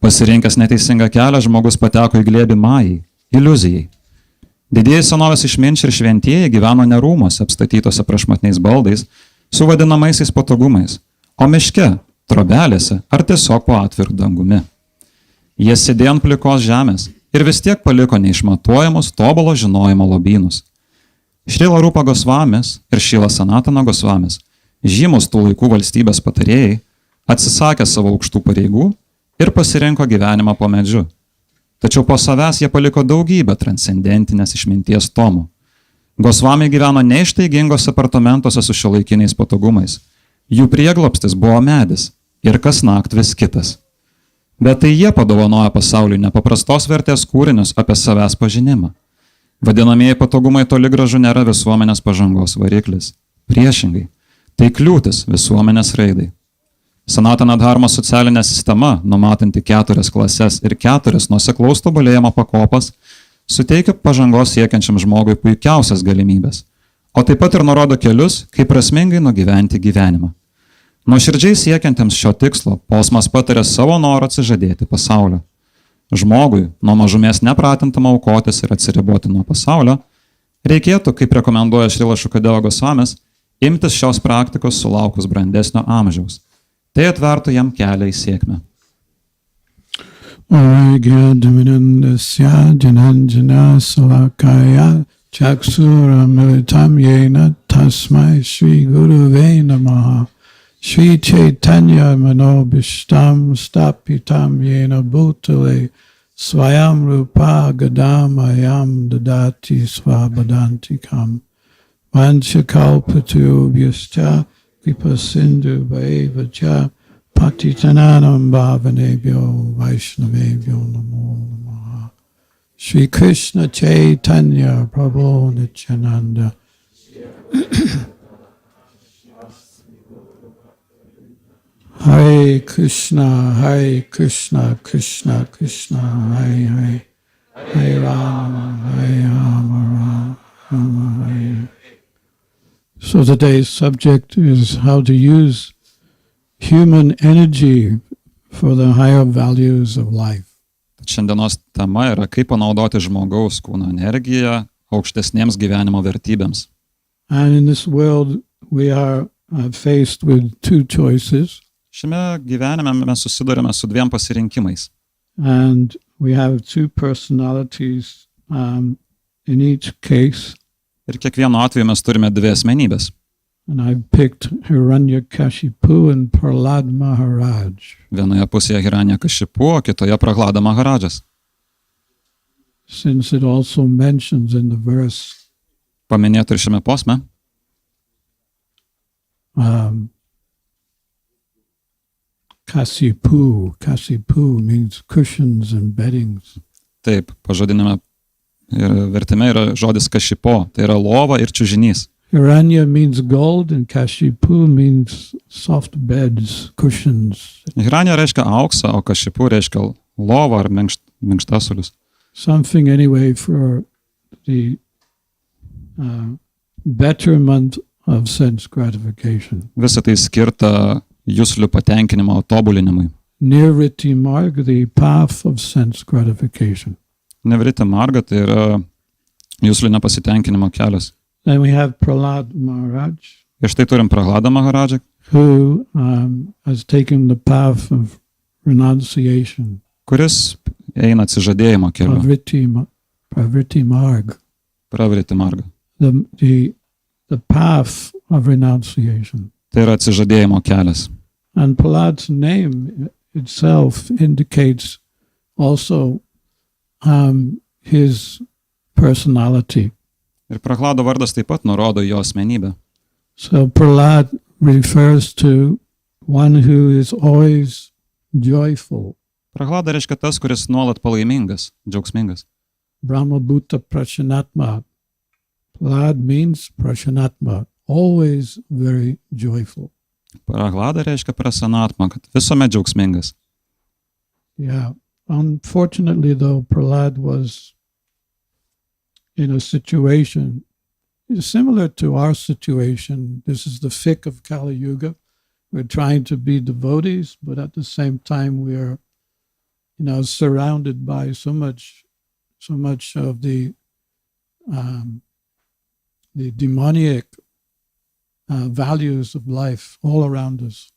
Pasirinkęs neteisingą kelią, žmogus pateko į glėbį majai, iliuzijai. Didieji senovės išminčiai ir šventieji gyveno ne rūmuose apstatytose prašmatniais baldais su vadinamaisiais patogumais, o miške, trobelėse ar tiesiog po atvirų dangumi. Jie sėdėjo ant plikos žemės ir vis tiek paliko neišmatuojamus tobulo žinojimo lobynus. Šrila Rupa Gosvamis ir Šrila Sanatana Gosvamis, žymus tų laikų valstybės patarėjai, atsisakė savo aukštų pareigų ir pasirinko gyvenimą po medžiu. Tačiau po savęs jie paliko daugybę transcendentinės išminties tomų. Gosvamiai gyveno neištaigingose apartamentuose su šiuolaikiniais patogumais. Jų prieglobstis buvo medis ir kasnakt vis kitas. Bet tai jie padovanoja pasauliui nepaprastos vertės kūrinius apie savęs pažinimą. Vadinamieji patogumai toli gražu nėra visuomenės pažangos variklis. Priešingai, tai kliūtis visuomenės raidai. Sanatana dharma socialinė sistema, numatanti 4 klases ir 4 nuoseklaus tobulėjimo pakopas, suteikia pažangos siekiančiam žmogui puikiausias galimybės, o taip pat ir nurodo kelius, kaip prasmingai nugyventi gyvenimą. Nuoširdžiai siekiantiems šio tikslo, posmas patarė savo norą atsižadėti pasaulio. Žmogui, nuo mažumės nepratintam aukotis ir atsiriboti nuo pasaulio, reikėtų, kaip rekomenduoja Šrilašuka Deva Gosvamis, imtis šios praktikos sulaukus brandesnio amžiaus. Tai atvertų jam kelią į sėkmę.
Varagyaduminandasya jananjana salakaya chaksuramilitam yena tasmai Shri Guruve namaha Shri Chaitanya manobishtam stapitam yena bhutale Swayam rupa gadamayam dadati svabadantikam Vanchakalpatubhyascha Kripasindu Vaevacha Patitananam Bhavanebhyo Vaishnavebhyo Namo Namaha Shri Krishna Chaitanya Prabhu Nityananda Hare Krishna, Krishna Krishna, Hare Hare, Hare Rama, Rama, Hare. So today's subject is how to use human energy for the higher values of life.
Šiandienos tema yra, kaip panaudoti žmogaus kūno energiją aukštesniems gyvenimo vertybėms.
And in this world we are faced with two choices.
Šiame gyvenime mes susidurime su dviem pasirinkimais.
And we have two personalities in each case.
Ir kiekvienu atveju mes turime dvi asmenybės.
And I picked Hiranyakashipu and Prahlad Maharaj.
Vienoje pusėje Hiranyakashipu, o kitoje Prahlada Maharadžas.
Since it also mentions in the verse
Paminėta ir šiame posme.
Kasipu means cushions and beddings.
Taip, pažodiname ir vertime yra žodis kašipo, tai yra lova ir čiužinys.
Hiranya means gold and Kashipu means soft beds, cushions.
Hiranya reiškia auksą, o kašipu reiškia lovą ar minkštasulius.
Something anyway for the betterment of sense gratification.
Visa tai skirta juslių patenkinimo tobulinimui.
Nirviti marga, the path of sense gratification.
Nirviti marga tai yra juslių nepasitenkinimo kelias.
Then we have Prahlad Maharaj.
Ir štai turim Prahladą Maharadžą,
who has taken the path of renunciation.
Kuris eina atsižadėjimo keliu.
Pravriti marga.
Pravriti marga.
The path of renunciation.
Tai yra atsižadėjimo kelias.
And Prahlad's name itself indicates also his personality.
Ir Prahlado vardas taip pat nurodo jo asmenybę.
So Prahlad refers to one who is always joyful.
Prahlada reiškia tas, kuris nuolat palaimingas, džiaugsmingas.
Brahma Bhuta Prashanatma. Prahlad means Prashanatma, always very joyful.
Prahlada reiškia prasanatma, kad visuomet džiaugsmingas.
Yeah. Unfortunately, though, Prahlad was in a situation similar to our situation. This is the fiqh of Kali Yuga. We're trying to be devotees, but at the same time we are, surrounded by so much of the demoniac values of life all around us.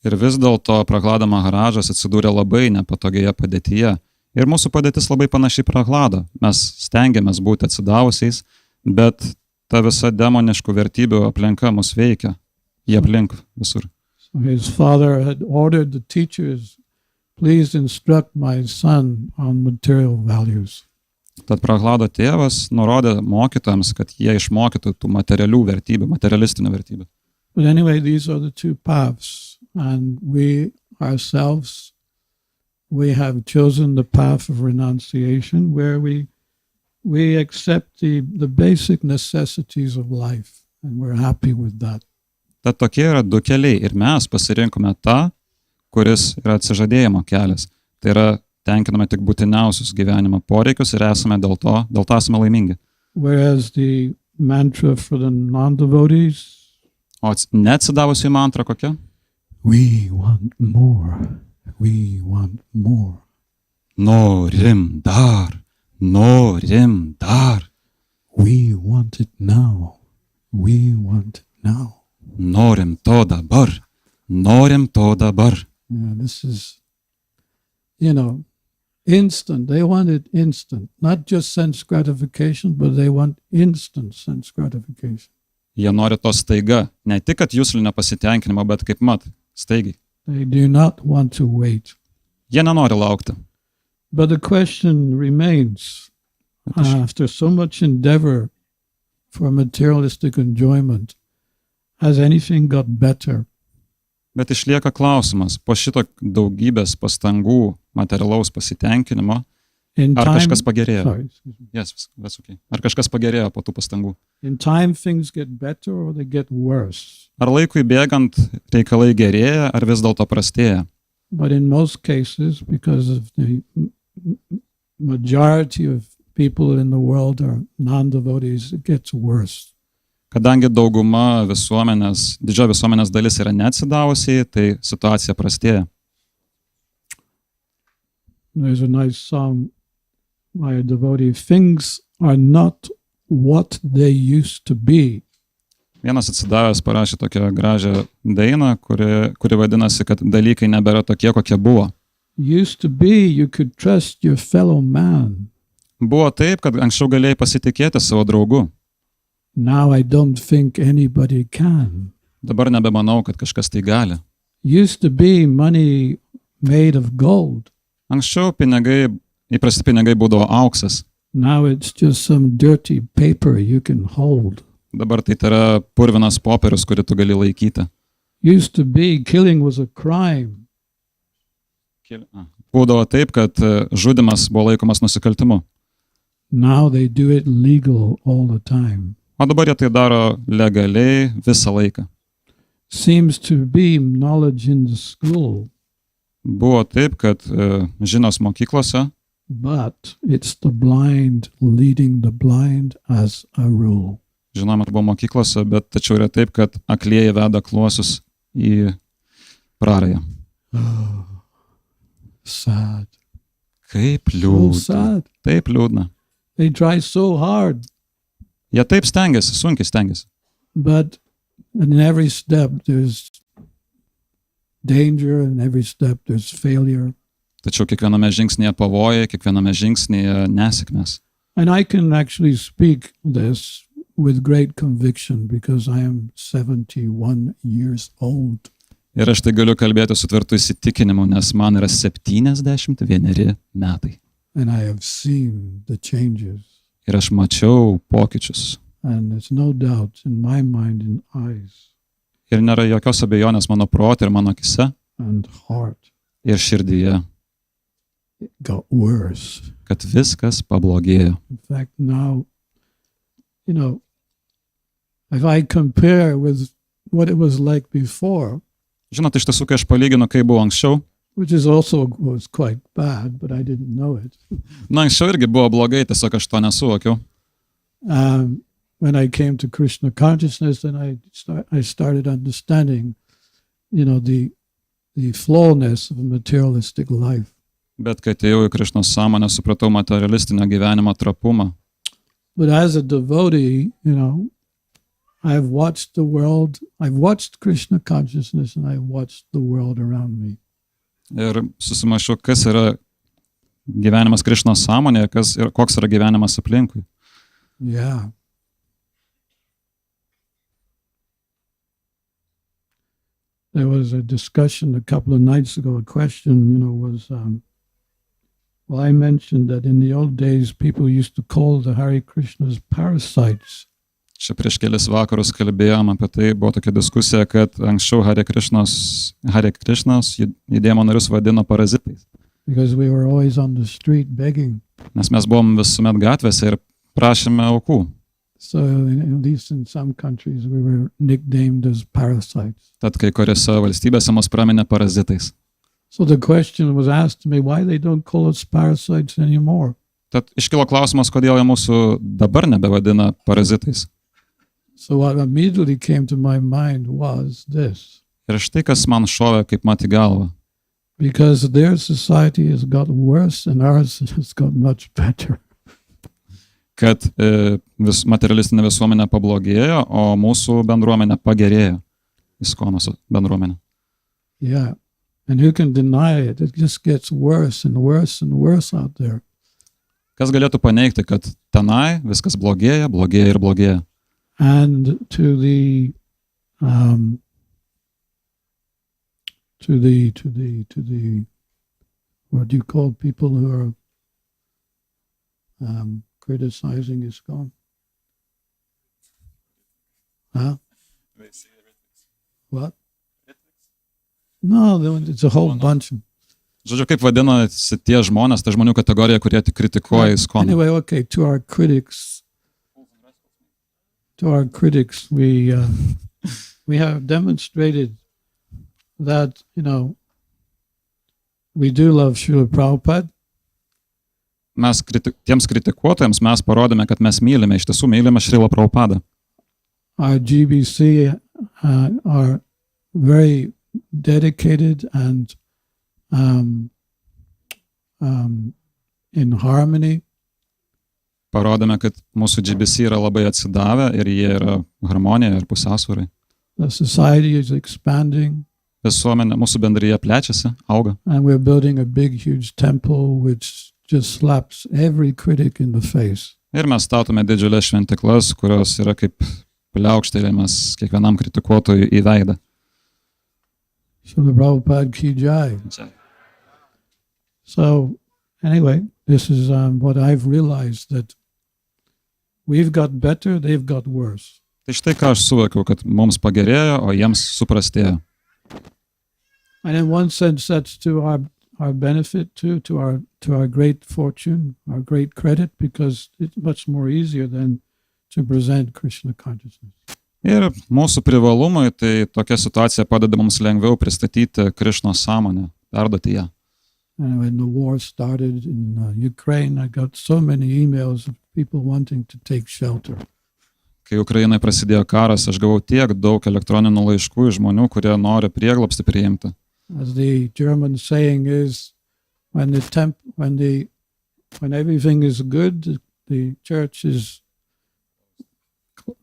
Ir vis dėlto Prahlada Maharadžas atsidūrė labai nepatogioje padėtyje. Ir mūsų padėtis labai panašiai Prahlado. Mes stengiamės būti atsidavusiais, bet ta visa demoniškų vertybių aplinka mus veikia. Jie aplink visur.
So his father had ordered the teachers, please instruct my son on material values.
Tad Prahlado tėvas nurodė mokytojams, kad jie išmokytų tų materialių vertybių, materialistinių vertybių.
But anyway, these are the two paths. And we ourselves, we have chosen the path of renunciation where we accept the basic necessities of life and we're happy with that.
Tad tokie yra du keliai ir mes pasirinkome tą, kuris yra atsižadėjimo kelias. Tai yra tenkiname tik būtiniausius gyvenimo poreikius ir esame dėl to esame laimingi.
Whereas the mantra for the non-devotees,
o neatsidavusių mantra kokia?
We want more. We want more.
Norim dar. Norim dar.
We want it now. We want it now.
Norim to dabar. Norim to dabar.
Yeah, this is, instant. They want it instant. Not just sense gratification, but they want instant sense gratification.
Jie nori to staiga. Ne tik, kad jūslinio pasitenkinimo, bet kaip mat, staigiai.
They do not want to wait.
Jie nenori laukti.
But the question remains, after so much endeavor for materialistic enjoyment, has anything got better?
Bet išlieka klausimas, po šito daugybės pastangų materialaus pasitenkinimo, ar kažkas pagerėjo?
Sorry,
Yes, that's okay. Ar kažkas pagerėjo po tų pastangų?
in time things get better or they get worse.
Ar laikui bėgant reikalai gerėja, ar vis dėlto prastėja?
But in most cases, because of the majority of people in the world are non-devotees, it gets worse.
Kadangi dauguma visuomenės, didžioji visuomenės dalis yra neatsidavusiai, tai situacija prastėja.
There's a nice song by a devotee, things are not what they used to be.
Vienas atsidavęs parašė tokią gražią dainą, kuri vadinasi, kad dalykai nebėra tokie, kokie buvo.
Used to be, you could trust your fellow man.
Buvo taip, kad anksčiau galėjai pasitikėti savo draugu.
Now I don't think anybody can.
Dabar nebemanau, kad kažkas tai gali.
Used to be money made of gold.
Anksčiau įprasti pinigai būdavo auksas.
Now it's just some dirty paper you can hold.
Dabar tai yra purvinas popierius, kurį tu gali laikyti.
Used to be, killing was a crime.
Būdavo taip, kad žudimas buvo laikomas nusikaltimu.
Now they do it legal all the time.
O dabar jie tai daro legaliai visą laiką.
Seems to be knowledge in the school,
Buvo taip, kad žinios mokyklose,
but it's the blind leading the blind as a rule.
žinoma, buvo mokyklose, bet tačiau yra taip, kad aklieji veda akluosius į prarają.
Sad.
Kaip
So
liūdna.
sad.
Taip liūdna.
They try so hard,
Jie taip stengiasi, sunkiai stengiasi.
but in every step there's danger, in every step there's failure.
Tačiau kiekviename žingsnėje pavojai, kiekviename žingsnėje nesėkmės.
And I can actually speak this with great conviction because I am 71 years old.
Ir aš tai galiu kalbėti su tvirtu įsitikinimu, nes man yra 71 metai.
And I have seen the changes.
Ir aš mačiau pokyčius.
And there's no doubt in my mind and eyes
Ir nėra jokios abejonės mano prote ir mano akise
and heart.
ir širdyje,
It got worse.
kad viskas pablogėjo.
In fact, now, if I compare with what it was like before,
Žinot, iš tiesų, kai aš palyginu, kai buvo anksčiau,
which is also was quite bad, but I didn't know it.
anksčiau irgi buvo blogai, tiesiog aš to nesuvokiau.
When I came to Krishna consciousness, then I started understanding, the flawless of materialistic life.
Bet kai atėjau į Krišnos sąmonę, supratau materialistinio gyvenimo trapumą.
But as a devotee, I've watched the world, I've watched Krishna consciousness, and I've watched the world around me.
Ir susimašiau, kas yra gyvenimas Krišnos sąmonėje, koks yra gyvenimas aplinkui.
Yeah. There was a discussion a couple of nights ago, a question, was, I mentioned that in the old days, people used to call the Hare Krishnas parasites.
Čia prieš kelis vakarus kalbėjom apie tai, buvo tokia diskusija, kad anksčiau Hare Krishnos judėjimo narius vadino parazitais.
Because we were always on the street begging.
Nes mes buvom visuomet gatvėse ir prašėme aukų.
So at least in some countries we were nicknamed as parasites.
Tad kai kuriuose valstybėse mus praminė parazitais.
So the question was asked to me, why they don't call us parasites anymore?
Tad iškilo klausimas, kodėl jie mūsų dabar nebevadina parazitais.
So what immediately came to my mind was this.
Ir štai kas man šovė kaip mat į galvą.
Because their society has got worse and ours has got much better.
Kad materialistinė visuomenė pablogėjo, o mūsų bendruomenė pagerėjo. Iskonos bendruomenė.
Yeah. And who can deny it? It just gets worse and worse and worse out there.
Kas galėtų paneigti, kad tenai viskas blogėja, blogėja ir blogėja.
And to the what do you call people who are criticizing ISKCON? Huh? What? No, it's a whole bunch of...
Žodžiu, kaip vadinasi tie žmonės, ta žmonių kategorija, kurie tik kritikuoja ISKCON.
Anyway, okay, to our critics, we have demonstrated that, we do love Srila Prabhupada.
Mes tiems kritikuotojams mes parodėme, kad mes mylime, iš tiesų mylime Srila Prabhupadą.
Our GBC are very dedicated and in harmony.
Parodėme, kad mūsų GBC yra labai atsidavę ir jie yra harmonija ir pusiausvyrai.
The society is expanding.
Visuomenė, mūsų bendrija plečiasi, auga.
And we're building a big, huge temple which just slaps every critic in the face.
Ir mes statome didžiulės šventiklas, kurios yra kaip pliaukštelėjimas kiekvienam kritikuotojui į veidą.
So the Prabhupada ki jai. So anyway, this is what I've realized, that we've got better, they've got worse.
Tai štai ką aš suvokiau, kad mums pagerėjo, o jiems suprastėjo.
And in one sense, that's to our benefit too, to our great fortune, our great credit, because it's much more easier than to present Krishna consciousness.
Ir mūsų privalumai, tai tokia situacija padeda mums lengviau pristatyti Krišnos sąmonę, perduoti ją.
And when the war started in Ukraine, I got so many emails of people wanting to take shelter.
Kai Ukrainai prasidėjo karas, aš gavau tiek daug elektroninių laiškų iš žmonių, kurie nori prieglobstį priimti.
As the German saying is, when everything is good, the church is,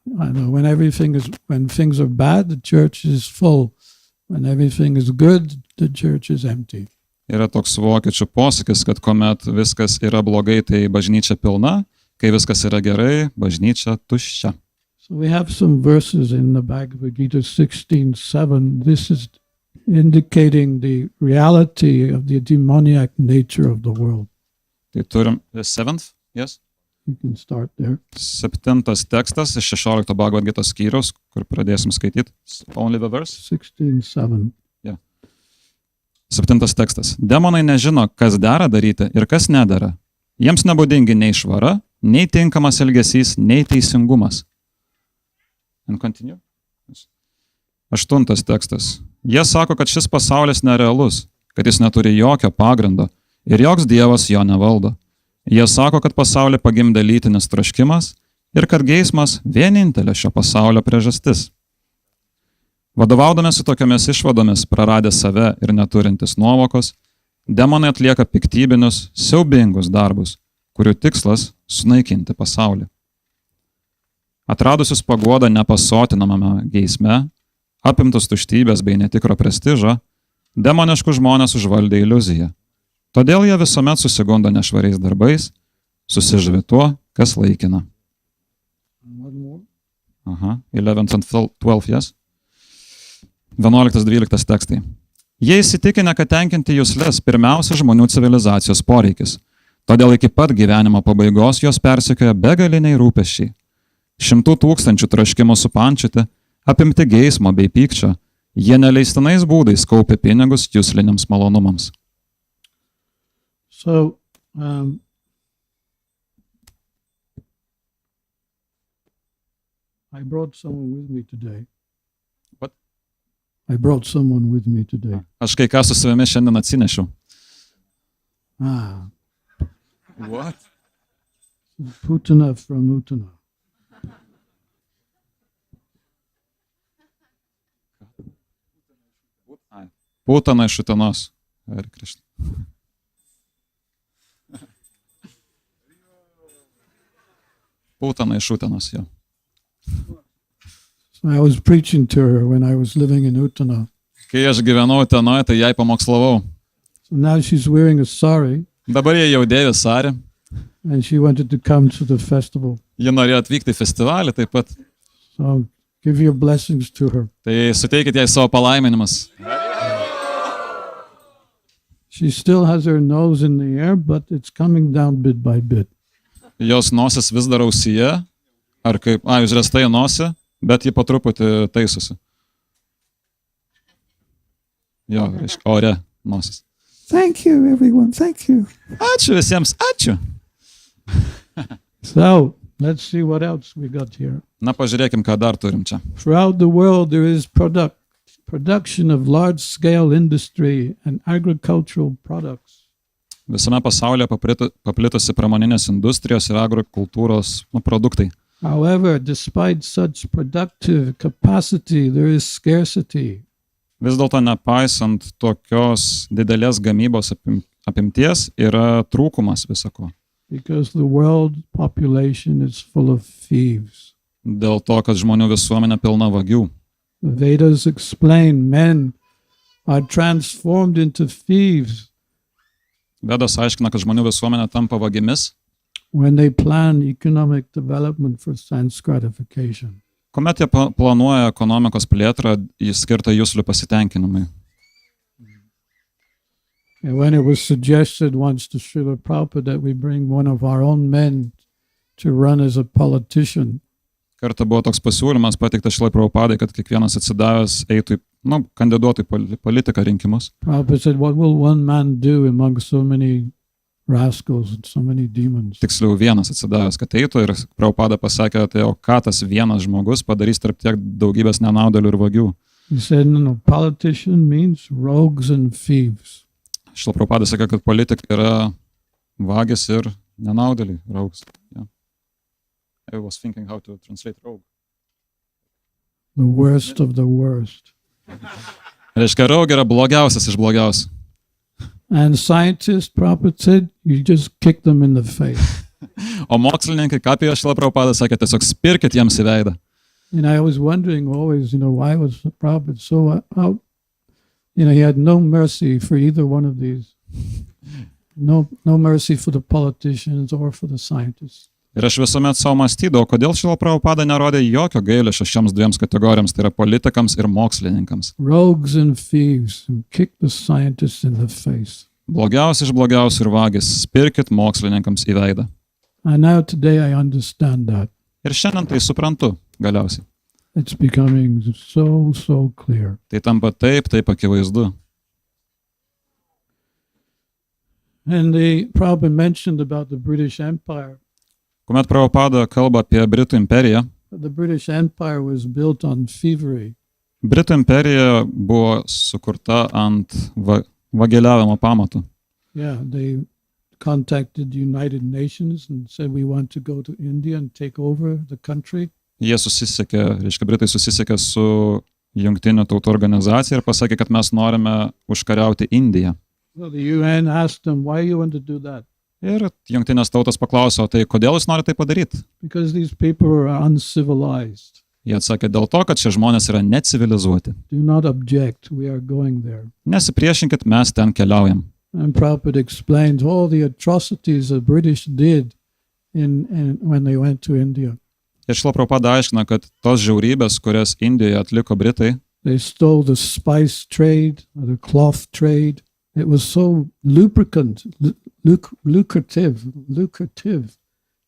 when things are bad, the church is full. When everything is good, the church is empty.
Yra toks vokiečių posakis, kad kuomet viskas yra blogai, tai bažnyčia pilna, kai viskas yra gerai, bažnyčia tuščia.
So we have some verses in the Bhagavata-šravana 16:7. This is indicating the reality of the demoniac nature of the world.
Tai turim the 7th, yes?
You can start there.
7 tekstas iš 16 Bhagavata skyriaus, kur pradėsim skaityti. Only the verse?
16:7.
7 tekstas. Demonai nežino, kas dera daryti ir kas nedera. Jiems nebūdingi nei švara, nei tinkamas elgesys, nei teisingumas. And continue. 8 tekstas. Jie sako, kad šis pasaulis nerealus, kad jis neturi jokio pagrindo ir joks dievas jo nevaldo. Jie sako, kad pasaulį pagimdė lytinis troškimas ir kad geismas vienintelė šio pasaulio priežastis. Vadovaudamėsi tokiamis išvadomis, praradę save ir neturintis nuovokos, demonai atlieka piktybinius, siaubingus darbus, kurių tikslas sunaikinti pasaulį. Atradusius paguodą nepasotinamame geisme, apimtus tuštybės bei netikro prestižo, demoniškų žmonės užvaldė iliuziją. Todėl jie visuomet susigundo nešvariais darbais, susižavi tuo, kas laikina. 11 and 12, yes? 11-12 tekstai. Jie įsitikinę, kad tenkinti juslės pirmiausia žmonių civilizacijos poreikis. Todėl iki pat gyvenimo pabaigos jos persekioja begaliniai rūpesčiai. 100 000 troškimų supančioti, apimti geismo bei pykčio, jie neleistinais būdais kaupia pinigus jusliniams malonumams.
So, I brought someone with me today.
What?
I brought someone with me today.
Aš kai ką su savimi šiandien atsinešiau. What?
Putana from Utana.
Putana iš Utanos. Putana iš Utanos, jo.
So I was preaching to her when I was living in Utana.
Kai aš gyvenau tenoj, tai jai pamokslavau.
So now she's wearing a sari,
Dabar jie jau dėvi sarį.
and she wanted to come to the festival.
Ji norėjo atvykti į festivalį taip pat.
So give your blessings to her.
Tai suteikit jai savo palaiminimus.
She still has her nose in the air, but it's coming down bit by bit.
Jos nosis vis dar ausyje. Ar kaip, užresta į nosį, bet ji po truputį taisosi. Jo, reiškia, ore nosis.
Thank you, everyone. Thank you.
Ačiū visiems, ačiū.
So let's see what else we got here.
Na, pažiūrėkim, ką dar turim čia.
Throughout the world, there is production of large-scale industry and agricultural products.
Visame pasaulyje paplitusi pramoninės industrijos ir agrokultūros produktai.
However, despite such productive capacity, there is scarcity.
Vis dėlto nepaisant tokios didelės gamybos apimties yra trūkumas visako.
Because the world population is full of thieves.
Dėl to, kad žmonių visuomenė pilna vagių.
The Vedas explain men are transformed into thieves
Vedas aiškina, kad žmonių visuomenė tampa vagimis,
when they plan economic development for sense gratification.
kuomet jie planuoja ekonomikos plėtrą skirtą juslių pasitenkinimui.
And when it was suggested once to Srila Prabhupada that we bring one of our own men to run as a politician,
Kartą buvo toks pasiūlymas pateiktas Šrilai Prabhupadai, kad kiekvienas atsidavęs eitų, kandiduotų į politiką rinkimus.
Prabhupada said, what will one man do among so many rascals and so many demons?
Tiksliau vienas atsidavęs, kad eitų ir Prabhupada pasakė, tai o ką tas vienas žmogus padarys tarp tiek daugybės nenaudėlių ir vagių.
He said, no, politician means rogues and thieves.
Šrila Prabhupada sakė, kad politika yra vagis ir nenaudėliai, rogues. Yeah. I was thinking how to translate rogue.
The worst of the worst.
Reiškia, rogue yra blogiausias iš blogiausių.
And scientists, Prabhupada said, you just kick them in the face.
O mokslininkai, ką apie Šrila Prabhupada sakė, tiesiog spirkit jiems į veidą.
And I was wondering always, why was Prabhupada so out? He had no mercy for either one of these. No mercy for the politicians or for the scientists.
Ir aš visuomet savo mąstydavau, kodėl Šrila Prabhupada nerodė jokio gailesčio šioms dviems kategorijoms, tai yra politikams ir mokslininkams.
Rogues and thieves who kick the scientists in the face.
Blogiausi iš blogiausių ir vagis, spirkit mokslininkams į veidą.
And now today I understand that.
Ir šiandien tai suprantu galiausiai.
It's becoming so clear.
Tai tampa taip akivaizdu.
And the Prabhupada mentioned about the British Empire.
Kuomet Prabhupada kalba apie Britų imperiją,
The British Empire was built on thievery.
Britų imperija buvo sukurta ant vagėliavimo pamatų.
Yeah, they contacted the United Nations and said we want to go to India and take over the country.
Jie Britai susisiekė su Jungtinių tautų organizacija ir pasakė, kad mes norime užkariauti Indiją.
So the UN asked them, why you want to do that?
Ir Jungtinės tautos paklausė, tai kodėl jūs norite tai padaryti?
Because these people are uncivilized.
Jie atsakė, dėl to, kad šie žmonės yra necivilizuoti.
Do not object, we are going there.
Nesipriešinkit, mes ten keliaujam.
And Prabhupada explained all the atrocities the British did when they went to India.
Ir Šrila Prabhupada aiškina, kad tos žiaurybės, kurias Indijoje atliko Britai,
they stole the spice trade, the cloth trade. It was so lucrative.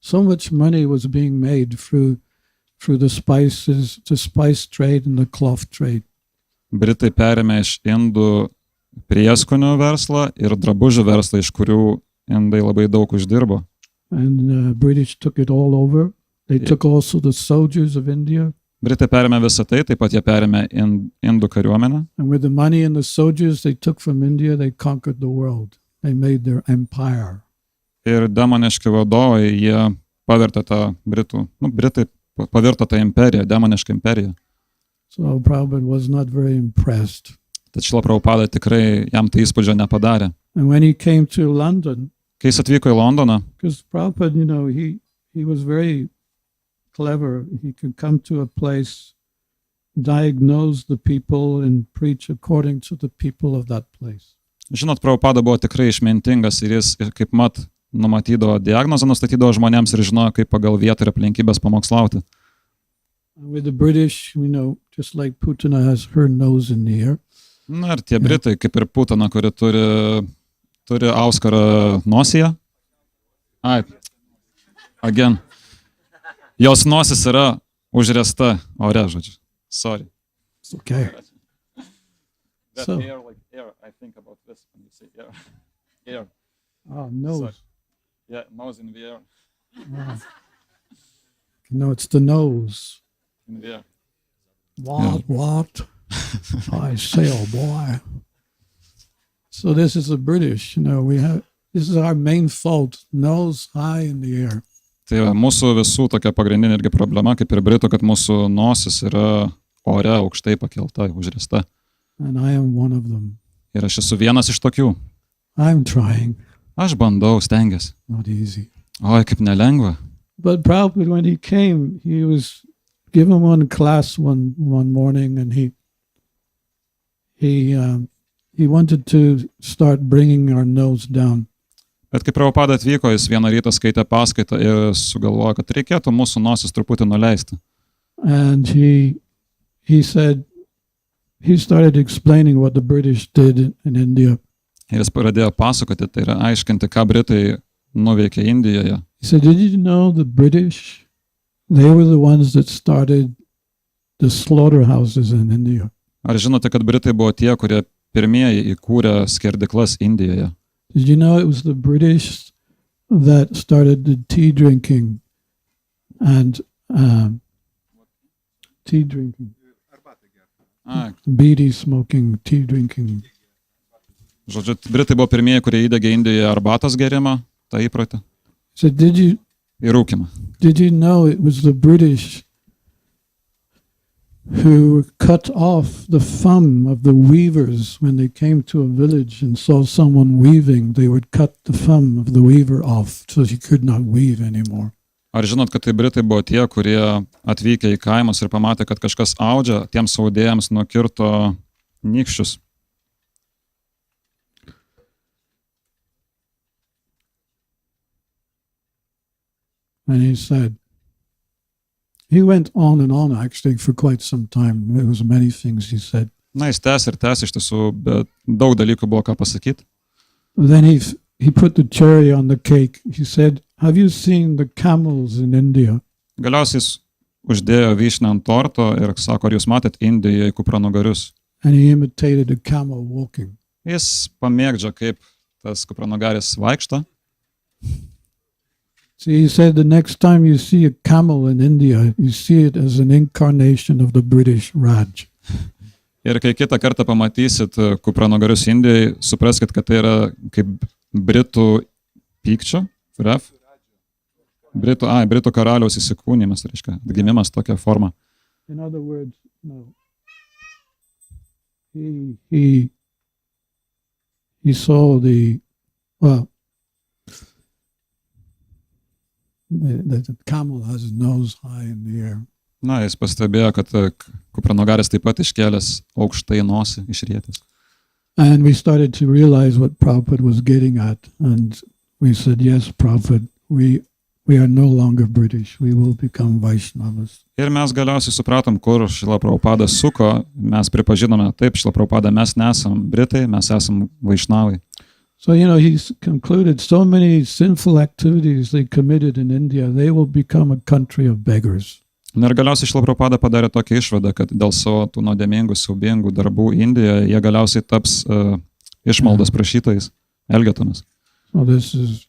So much money was being made through the spices, the spice trade and the cloth trade.
Britai perėmė iš indų prieskonių verslą ir drabužių verslą, iš kurių indai labai daug uždirbo.
And British took it all over. They took also the soldiers of India.
Britai perėmė visą tai, taip pat jie perėmė indų kariuomenę.
And with the money and the soldiers they took from India, they conquered the world. They made their empire.
Ir demoniški vadovai, jie pavertė tą Britai pavirto tą imperiją, demonišką imperiją.
So Prabhupada was not very impressed.
Tad Šrila Prabhupada tikrai jam tai įspūdžio nepadarė.
And when he came to London,
Kai jis atvyko į Londoną,
because Prabhupada, he was very clever. He could come to a place diagnose the people and preach according to the people of that place.
Žinot, Prabhupada buvo tikrai išmintingas ir jis, kaip mat, numatydavo diagnozę, nustatydavo žmonėms ir žinojo, kaip pagal vietą ir aplinkybės pamokslauti.
With the British, we know, just like Putana has her nose in the air.
Na ir tie Britai, kaip ir Putana, kuri turi auskarą nosyje. Again. Jos nosis yra užresta ore, žodžiu. Sorry.
It's okay.
That
So-
air, like air, I think about this when you say air. Air.
Nose.
Sorry. Yeah, nose in the air.
No, it's the nose.
In the air.
What? I say, oh boy. So this is the British, this is our main fault, nose high in the air.
Tai mūsų visų tokia pagrindinė irgi problema, kaip ir Britų, kad mūsų nosis yra ore aukštai pakelta, užrista.
And I am one of them.
Ir aš esu vienas iš tokių.
I'm trying.
Aš bandau, stengiuosi.
Not easy.
Oi, kaip nelengva.
But Prabhupada, when he came, he was given one class one morning, and he wanted to start bringing our nose down.
Bet kai Prabhupada atvyko, jis vieną rytą skaitė paskaitą ir sugalvojo, kad reikėtų mūsų nosis truputį nuleisti.
And he said, he started explaining what the British did in India.
Ir jis pradėjo pasakoti, tai yra aiškinti, ką Britai nuveikė Indijoje.
He said, did you know the British, they were the ones that started the slaughterhouses in India.
Ar žinote, kad Britai buvo tie, kurie pirmieji įkūrė skerdiklas Indijoje?
Did you know it was the British that started the tea drinking and tea drinking, beedi smoking, tea drinking.
Žodžiu, Britai buvo pirmieji, kurie įdegė Indijoje arbatos gerimą, tą įprotį,
So did you
rūkimą.
know it was the British who cut off the thumb of the weavers when they came to a village and saw someone weaving? They would cut the thumb of the weaver off so he could not weave anymore.
Ar žinot, kad tai Britai buvo tie, kurie atvykę į kaimus ir pamatė, kad kažkas audžia, tiems audėjams nukirto nykščius.
And he said, he went on and on actually for quite some time. There was many things he said.
Na, jis tęs iš tiesų, bet daug dalykų buvo ką pasakyti.
Then he put the cherry on the cake. He said, have you seen the camels in India?
Galiausiai jis uždėjo vyšnę ant torto ir sako, ar jūs matėt Indijoje kupranugarius?
And he imitated a camel walking.
Jis pamėgdžia, kaip tas kupranugaris vaikšto.
See, he said the next time you see a camel in India, you see it as an incarnation of the British Raj.
Ir kai kitą kartą pamatysit kupranugarius Indijoje, supraskit, kad tai yra kaip Britų pykčio, Britų karaliaus įsikūnimas, reiškia, atgimimas tokia forma.
In other words, no. He saw the camel has his nose high in the air.
Na, jis pastebėjo, kad kupranugaris taip pat iškėlęs aukštai nosį išrietęs.
And we started to realize what Prabhupada was getting at. And we said, yes, Prabhupada, we are no longer British. We will become Vaishnavas.
Ir mes galiausiai supratom, kur Šrila Prabhupada suko. Mes pripažinome, taip, Šrila Prabhupada, mes nesam Britai, mes esam Vaišnavai.
So, he's concluded so many sinful activities they committed in India, they will become a country of beggars.
Ir galiausiai Šrila Prabhupada padarė tokią išvadą, kad dėl savo tų nuodėmingų, siaubingų darbų Indijoje jie galiausiai taps išmaldos prašytojais, elgetomis.
So this is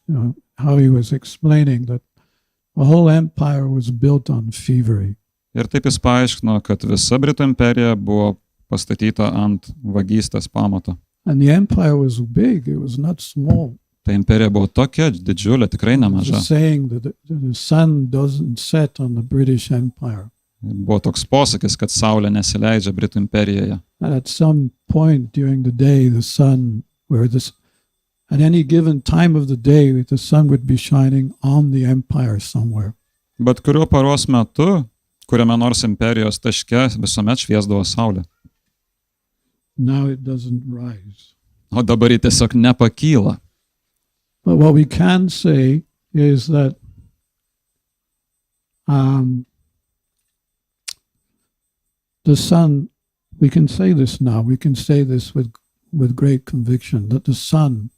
how he was explaining that the whole empire was built on thievery.
Ir taip jis paaiškino, kad visa Britų imperija buvo pastatyta ant vagystės pamato.
And the empire was big, it was not small.
Ta imperija buvo tokia didžiulė, tikrai nemaža.
It's saying that the sun doesn't set on the British Empire.
Buvo toks posakis, kad saulė nesileidžia Britų imperijoje.
And at some point during the day, the sun, at any given time of the day, the sun would be shining on the empire somewhere.
Bet kuriuo paros metu, kuriame nors imperijos taške visuomet šviesdavo saulė.
Now it doesn't rise.
O dabar ji tiesiog nepakyla.
But what we can say is that the sun, we can say this now, we can say this with great conviction, that the sun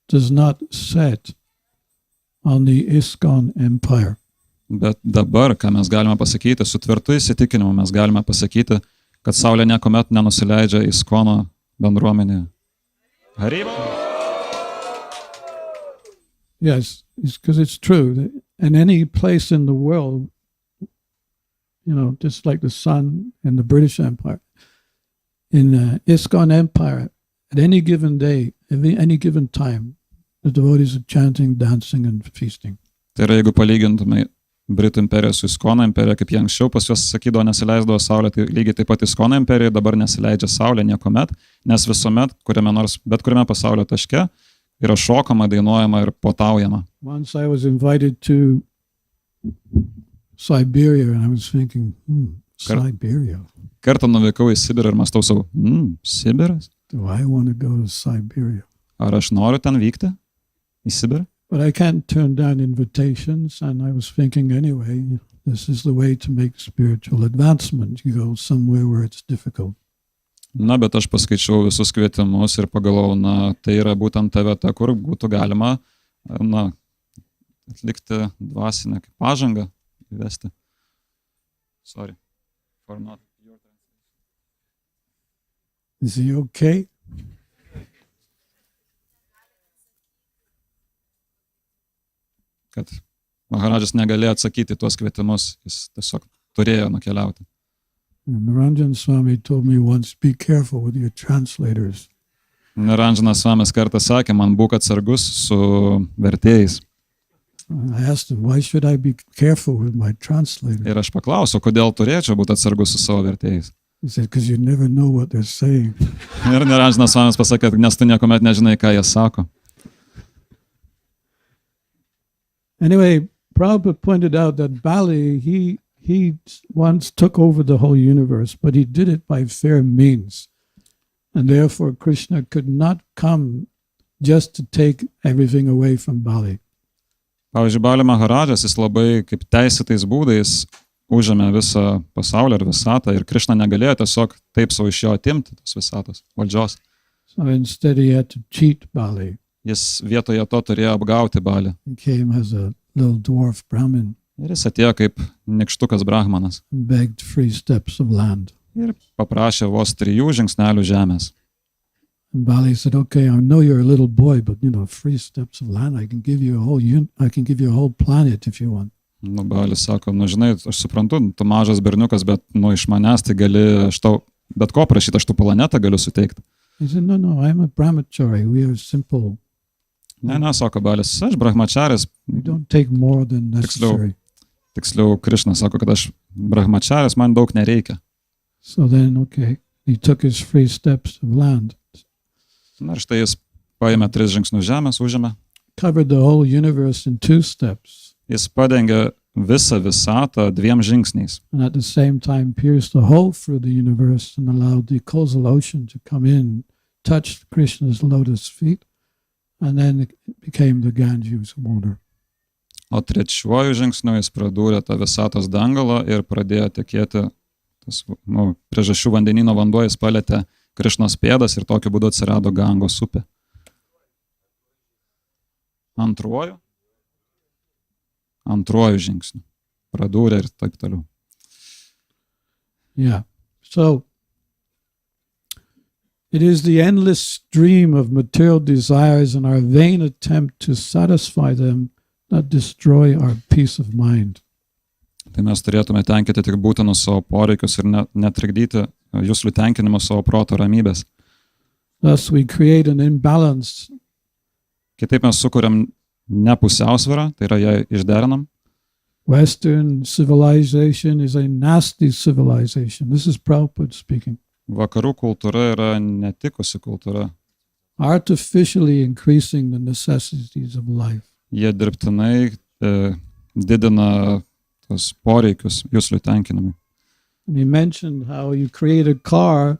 does not set on the ISKCON empire.
Bet dabar, ką mes galime pasakyti, su tvirtu įsitikinimu mes galime pasakyti, kad saulė niekuomet nenusileidžia ISKCONo bendruomenėje. Harima!
Yes, because it's true that in any place in the world, just like the sun in the British Empire, in the ISKCON Empire, at any given day, any given time, the devotees are chanting, dancing and feasting.
Tai yra, jeigu palygintume Britų imperiją su ISKCONo imperija, kaip jie anksčiau pas juos sakydavo, nesileisdavo saulė, tai lygiai taip pat ISKCONo imperija dabar nesileidžia saulė niekuomet, nes visuomet, bet kuriame pasaulio taške, yra šokama, dainuojama ir potaujama.
Once I was invited to Siberia and I was thinking, Siberia.
Kartą nuvykau į Sibirą ir mąstau savo, Sibiras?
Do I want to go to Siberia?
Ar aš noriu ten vykti? Į Sibirą?
But I can't turn down invitations, and I was thinking anyway, this is the way to make spiritual advancement. You go somewhere where it's difficult.
Na, bet aš paskaičiau visus kvietimus ir pagalvojau, tai yra būtent ta vieta, kur būtų galima, atlikti dvasinę kaip pažangą, įvesti. Sorry for not your translation.
Is he okay?
Kad Maharadžas negalėjo atsakyti tuos kvietimus, jis tiesiog turėjo nukeliauti.
Naranjan Swami told me once, be careful with your translators.
Naranjanas Swamis kartą sakė, man būk atsargus su vertėjais.
I asked him, why should I be careful with my translator?
Ir aš paklausiau, kodėl turėčiau būti atsargus su savo vertėjais.
He said, because you never know what they're saying.
Ir Naranjanas Swamis pasakė, nes tu niekuomet nežinai, ką jie sako.
Anyway, Prabhupada pointed out that Bali, he once took over the whole universe, but he did it by fair means. And therefore Krishna could not come just to take everything away from Bali.
Pavyzdžiui, Bali Maharadžas, jis labai kaip teisėtais būdais užėmė visą pasaulį ir visatą ir Krishna negalėjo tiesiog taip savo iš jo atimti tos visatos valdžios.
So instead he had to cheat Bali.
Jis vietoje to turėjo apgauti Balį.
He came as a little dwarf Brahmin.
Ir jis atėjo kaip nikštukas brahmanas.
Begged 3 steps of land.
Ir paprašė vos 3 žingsnelių žemės.
And Bali said, okay, I know you're a little boy, but 3 steps of land, I can give you a whole planet if you want.
Balis sako, žinai, aš suprantu, tu mažas berniukas, bet iš manęs tai gali, aš tau bet ko prašyti, aš tu planetą galiu suteikti.
He said, no, I'm a brahmachari, we are simple.
Ne, sako Balis, aš brahmacharis.
We don't take more than necessary.
Tiksliau, Krishna sako, kad aš brahmacharis, man daug nereikia.
So then, okay, he took his 3 steps of land.
Na ir štai jis paėmė 3 žingsnius žemės, užėmė.
Covered the whole universe in 2 steps.
Jis padengė visą visatą 2 žingsniais.
And at the same time pierced the hole through the universe and allowed the causal ocean to come in, touched Krishna's lotus feet, and then it became the Ganges water.
O 3 žingsniu jis pradūrė tą visatos dangalą ir pradėjo tekėti, priežasčių vandenyno vanduo jis palėtė Krishnos pėdas ir tokiu būdu atsirado Gangos upė. Antruoju žingsniu pradūrė ir taip toliau.
Yeah. So it is the endless stream of material desires and our vain attempt to satisfy them that destroy our peace of mind.
Tai mes turėtume tenkinti tik būtinus savo poreikius ir netrikdyti juslių tenkinimo savo proto ramybės.
Thus we create an imbalance.
Kitaip mes sukuriam nepusiausvyrą, tai yra ją išderinam.
Western civilization is a nasty civilization. This is Prabhupada speaking.
Vakarų kultūra yra netikusi kultūra.
Artificially increasing the necessities of life.
Jie dirbtinai didina tos poreikius juslių tenkinimui.
And he mentioned how you create a car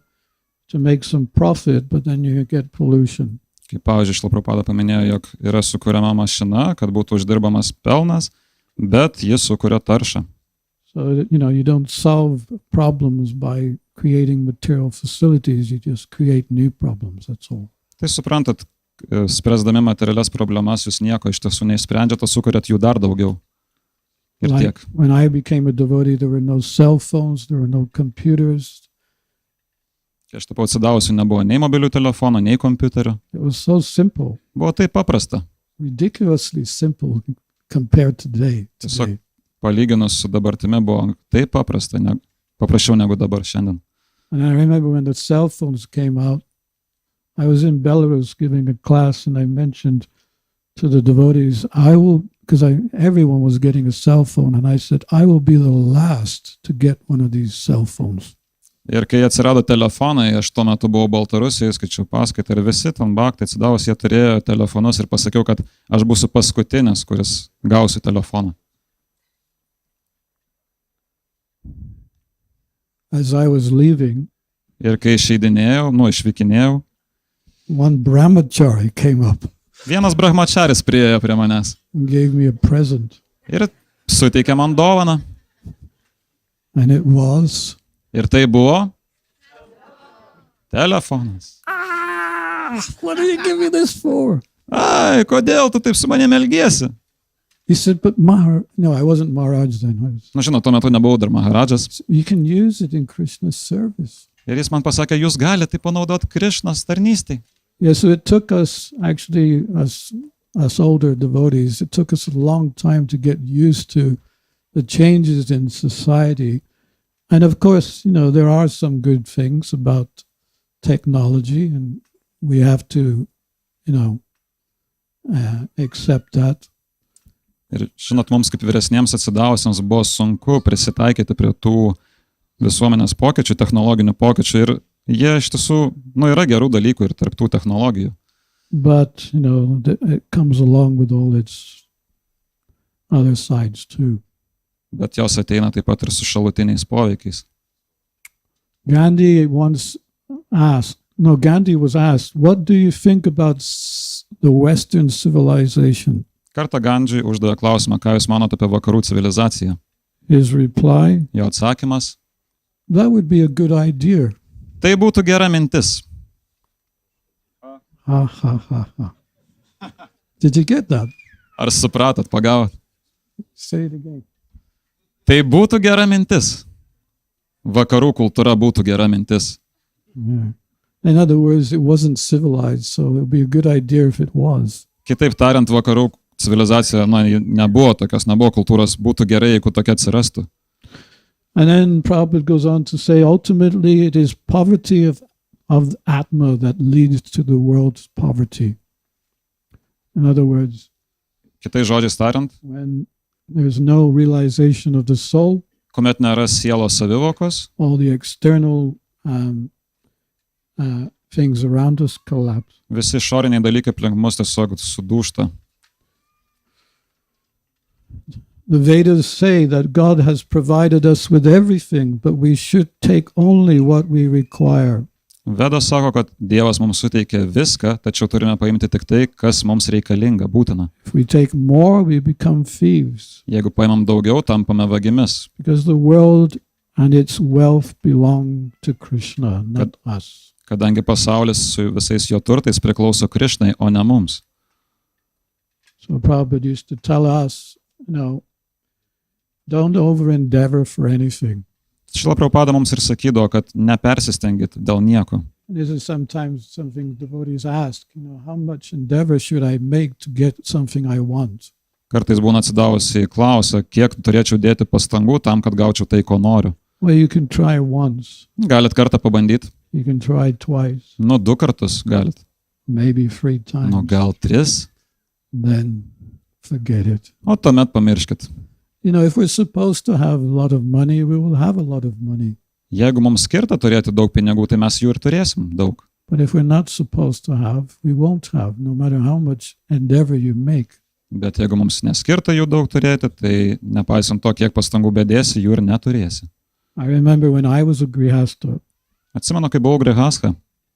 to make some profit, but then you get pollution.
Kaip pavyzdžiui, Šrila Prabhupada paminėjo, jog yra sukuriama mašina, kad būtų uždirbamas pelnas, bet jis sukuria taršą.
So, you don't solve problems by creating material facilities, you just create new problems, that's all.
Tai suprantat, spręsdami materialias problemas, jūs nieko iš tiesų neįsprendžiate, o sukuriat jų dar daugiau. Ir tiek.
When I became a devotee, there were no cell phones, there were no computers.
Kai aš tapau atsidavusiu, nebuvo nei mobilių telefonų, nei kompiuterio.
It was so simple.
Buvo taip paprasta.
Ridiculously simple compared to today.
Tiesiog palyginus su dabartimi buvo taip paprasta, paprasčiau negu dabar šiandien.
And I remember when the cell phones came out, I was in Belarus giving a class and I mentioned to the devotees, because everyone was getting a cell phone, and I said, I will be the last to get one of these cell phones.
Ir kai atsirado telefonai, aš tuo metu buvau Baltarusijoje, skaičiau paskaitą ir visi ten bhaktai atsidavus, jie turėjo telefonus ir pasakiau, kad aš būsiu paskutinis, kuris gausiu telefoną.
As I was leaving,
ir kai išvykinėjau,
one brahmachari came up.
Vienas brahmacharis priėjo prie manęs.
And gave me a present.
Ir suteikė man dovaną.
And it was...
Ir tai buvo telefonas.
What did you give me this for?
Ai, kodėl tu taip su manim elgiesi?
He said, but no, I wasn't Maharaj then.
Žinau, tuo metu nebuvau dar Maharajas.
You can use it in Krishna's service.
Ir jis man pasakė, jūs galite tai panaudoti Krishnos tarnystei.
Yeah, so it took us, actually, us older devotees, it took us a long time to get used to the changes in society. And of course, there are some good things about technology, and we have to, accept that.
Ir žinot, mums kaip vyresniems atsidavusiems buvo sunku prisitaikyti prie tų visuomenės pokyčių, technologinių pokyčių, ir jie iš tiesų, yra gerų dalykų ir tarp tų technologijų.
But, it comes along with all its other sides too.
Bet jos ateina taip pat ir su šalutiniais poveikiais.
Gandhi was asked, what do you think about the Western civilization?
Kartą Gandžiui uždavė klausimą, ką jūs manote apie vakarų civilizaciją.
His reply,
jo atsakymas,
that would be a good idea.
Tai būtų gera mintis.
Did you get that?
Ar supratot, pagavot?
Say it again.
Tai būtų gera mintis. Vakarų kultūra būtų gera mintis.
Yeah. In other words, it wasn't civilized, so it would be a good idea if it was.
Kitaip tariant, vakarų civilizacija nebuvo tokios, nebuvo kultūros, būtų gerai, jeigu tokia atsirastų.
And then Prabhupada goes on to say, ultimately it is poverty of Atma that leads to the world's poverty. In other words,
kitais žodžiais tariant,
when there's no realization of the soul,
kuomet nėra sielos savivokos,
all the external things around us collapse.
Visi išoriniai dalykai aplink mus tiesiog sudūžta.
The Vedas say that God has provided us with everything, but we should take only what we require.
Vedas sako, kad Dievas mums suteikė viską, tačiau turime paimti tik tai, kas mums reikalinga, būtina.
If we take more, we become thieves.
Jeigu paimam daugiau, tampame vagimis.
Because the world and its wealth belong to Krishna, not us.
Kadangi pasaulis su visais jo turtais priklauso Krishnai, o ne mums.
So Prabhupada used to tell us, don't over-endeavor for anything.
Šrila Prabhupada mums ir sakydavo, kad nepersistengit dėl nieko.
This is sometimes something devotees ask, how much endeavor should I make to get something I want?
Kartais būna atsidavusi klausia, kiek turėčiau dėti pastangų tam, kad gaučiau tai, ko noriu.
Well, you can try once.
Galit kartą pabandyti.
You can try twice.
2 kartus galit.
Maybe 3 times.
Gal 3.
Then forget it.
O tuomet pamirškit.
If we're supposed to have a lot of money, we will have a lot of money.
Jeigu mums skirta turėti daug pinigų, tai mes jų ir turėsim daug.
But if we're not supposed to have, we won't have, no matter how much endeavor you make.
Bet jeigu mums neskirta jų daug turėti, tai nepaisant to, kiek pastangų bedėsi, jų ir neturėsi.
I remember when I was a grihasta,
Atsimenu, kai buvau grihastha,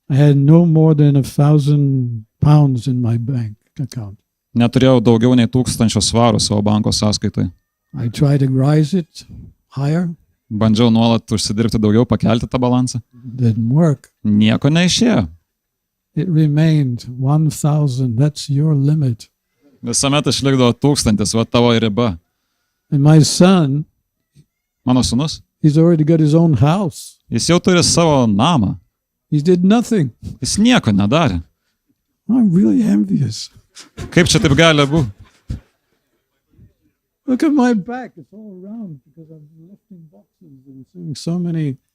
I had no more than 1,000 pounds in my bank account.
neturėjau daugiau nei 1000 svarų savo banko sąskaitai.
I tried to rise it higher,
Bandžiau nuolat užsidirbti daugiau, pakelti tą balansą.
didn't work.
Nieko neišėjo.
It remained 1,000. That's your limit.
Visuomet išlikdavo 1000, va tavo riba.
And my son,
Mano sūnus,
he's already got his own house.
jis jau turi savo namą.
He did nothing.
Jis nieko nedarė.
I'm really envious.
Kaip čia taip gali būti?
Look at my back. It's all around because I'm lifting boxes and doing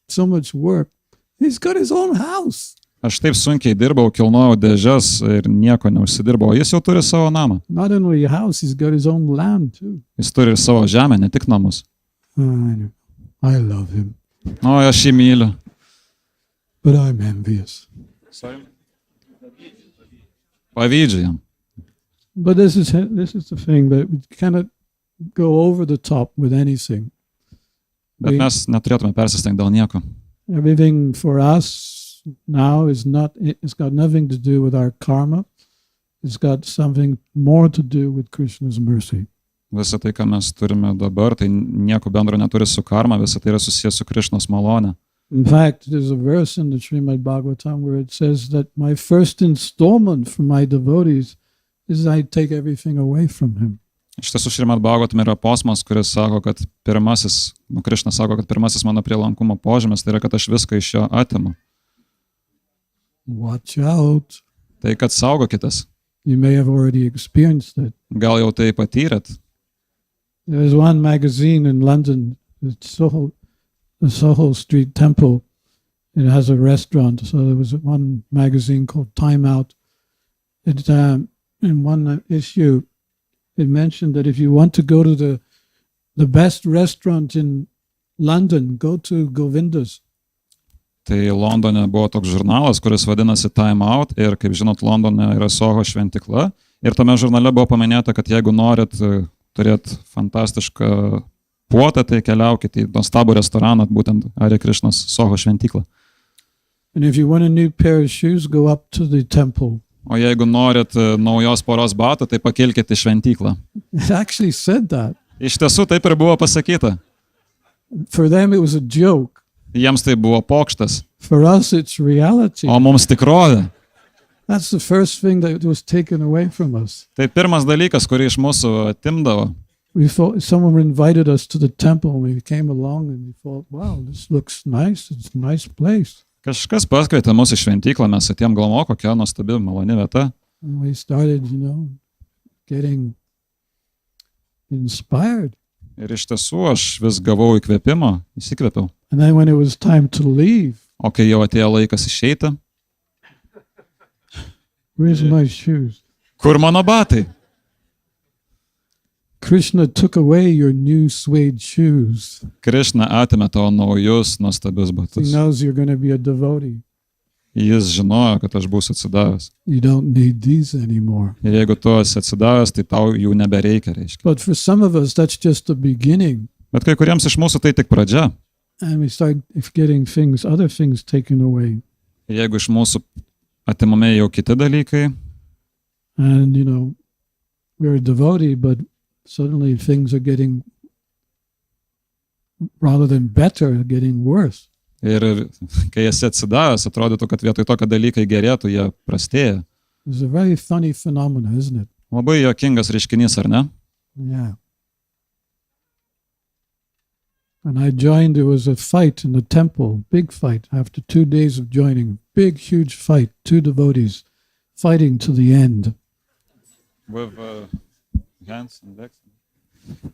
so much work. He's got his own house.
Aš taip sunkiai dirbau, kilnojau dėžes ir nieko neužsidirbau. Jis jau turi savo namą.
Not only a house, he's got his own land too.
Jis turi ir savo žemę, ne tik namus.
I love him,
O, aš jį myliu.
but I'm envious.
Pavydžiu jam.
But this is the thing that we cannot go over the top with anything.
Bet mes neturėtume persistengti dėl nieko.
Everything for us now it's got nothing to do with our karma. It's got something more to do with Krishna's mercy.
Visą tai, ką mes turime dabar, tai nieko bendro neturi su karma, visą tai yra susijęs su Krišnos malone.
In fact, there's a verse in the Srimad Bhagavatam where it says that my first installment for my devotees is I take everything away from him.
Iš tiesų, Šrimad Bhagavatam yra posmas, kuris sako, kad Krišna sako, kad pirmasis mano prielankumo požymis, tai yra, kad aš viską iš jo atimu.
Watch out.
Tai, kad saugokitės.
You may have already experienced it.
Gal jau tai patyrėt?
There's one magazine in London, the Soho Street Temple. It has a restaurant. So there was one magazine called Time Out. In one issue, it mentioned that if you want to go to the best restaurant in London, go to Govinda's.
Tai Londone buvo toks žurnalas, kuris vadinasi Time Out ir, kaip žinot, Londone yra Soho šventikla. Ir tame žurnale buvo paminėta, kad jeigu norit turėti fantastišką puotą, tai keliaukite į nuostabų restoraną, būtent Hare Krishnos Soho šventiklą.
And if you want a new pair of shoes, go up to the temple.
O jeigu norit naujos poros batų, tai pakilkite į šventyklą.
It actually said that.
Iš tiesų taip ir buvo pasakyta.
For them it was a joke.
Jiems tai buvo pokštas,
For us it's reality.
o mums tikrovė.
That's the first thing that was taken away from us.
Tai pirmas dalykas, kurį iš mūsų atimdavo.
We thought someone invited us to the temple and we came along and we thought, wow, this looks nice. It's a nice place.
Kažkas paskvietė mus į šventyklą, mes atėjom galvo, kokia nuostabi, maloni vieta.
And we started, getting inspired.
Ir iš tiesų aš vis gavau įkvėpimo, įsikvėpiau.
And then when it was time to leave,
O kai jau atėjo laikas išeiti,
where's my shoes?
kur mano batai?
Krishna took away your new suede shoes.
Krišna atėmė tavo naujus nuostabius
He
batus.
knows you're going to be a devotee.
Jis žinojo, kad aš būsiu atsidavęs.
You don't need these anymore.
Ir jeigu tu esi atsidavęs, tai tau jų nebereikia, reiškia.
But for some of us, that's just the beginning.
Bet kai kuriems iš mūsų tai tik pradžia.
And we start getting other things taken away.
Ir jeigu iš mūsų atimami jau kiti dalykai,
And, we're a devotee, but suddenly things are getting, rather than better, getting worse.
ir kai esi atsidavęs, atrodytų, kad vietoj to, kad dalykai gerėtų, jie prastėja.
It's a very funny phenomenon, isn't it?
Labai juokingas reiškinys, ar ne?
Yeah. And I joined, there was a fight in the temple, big fight, after 2 days of joining, big, huge fight, 2 devotees fighting to the end.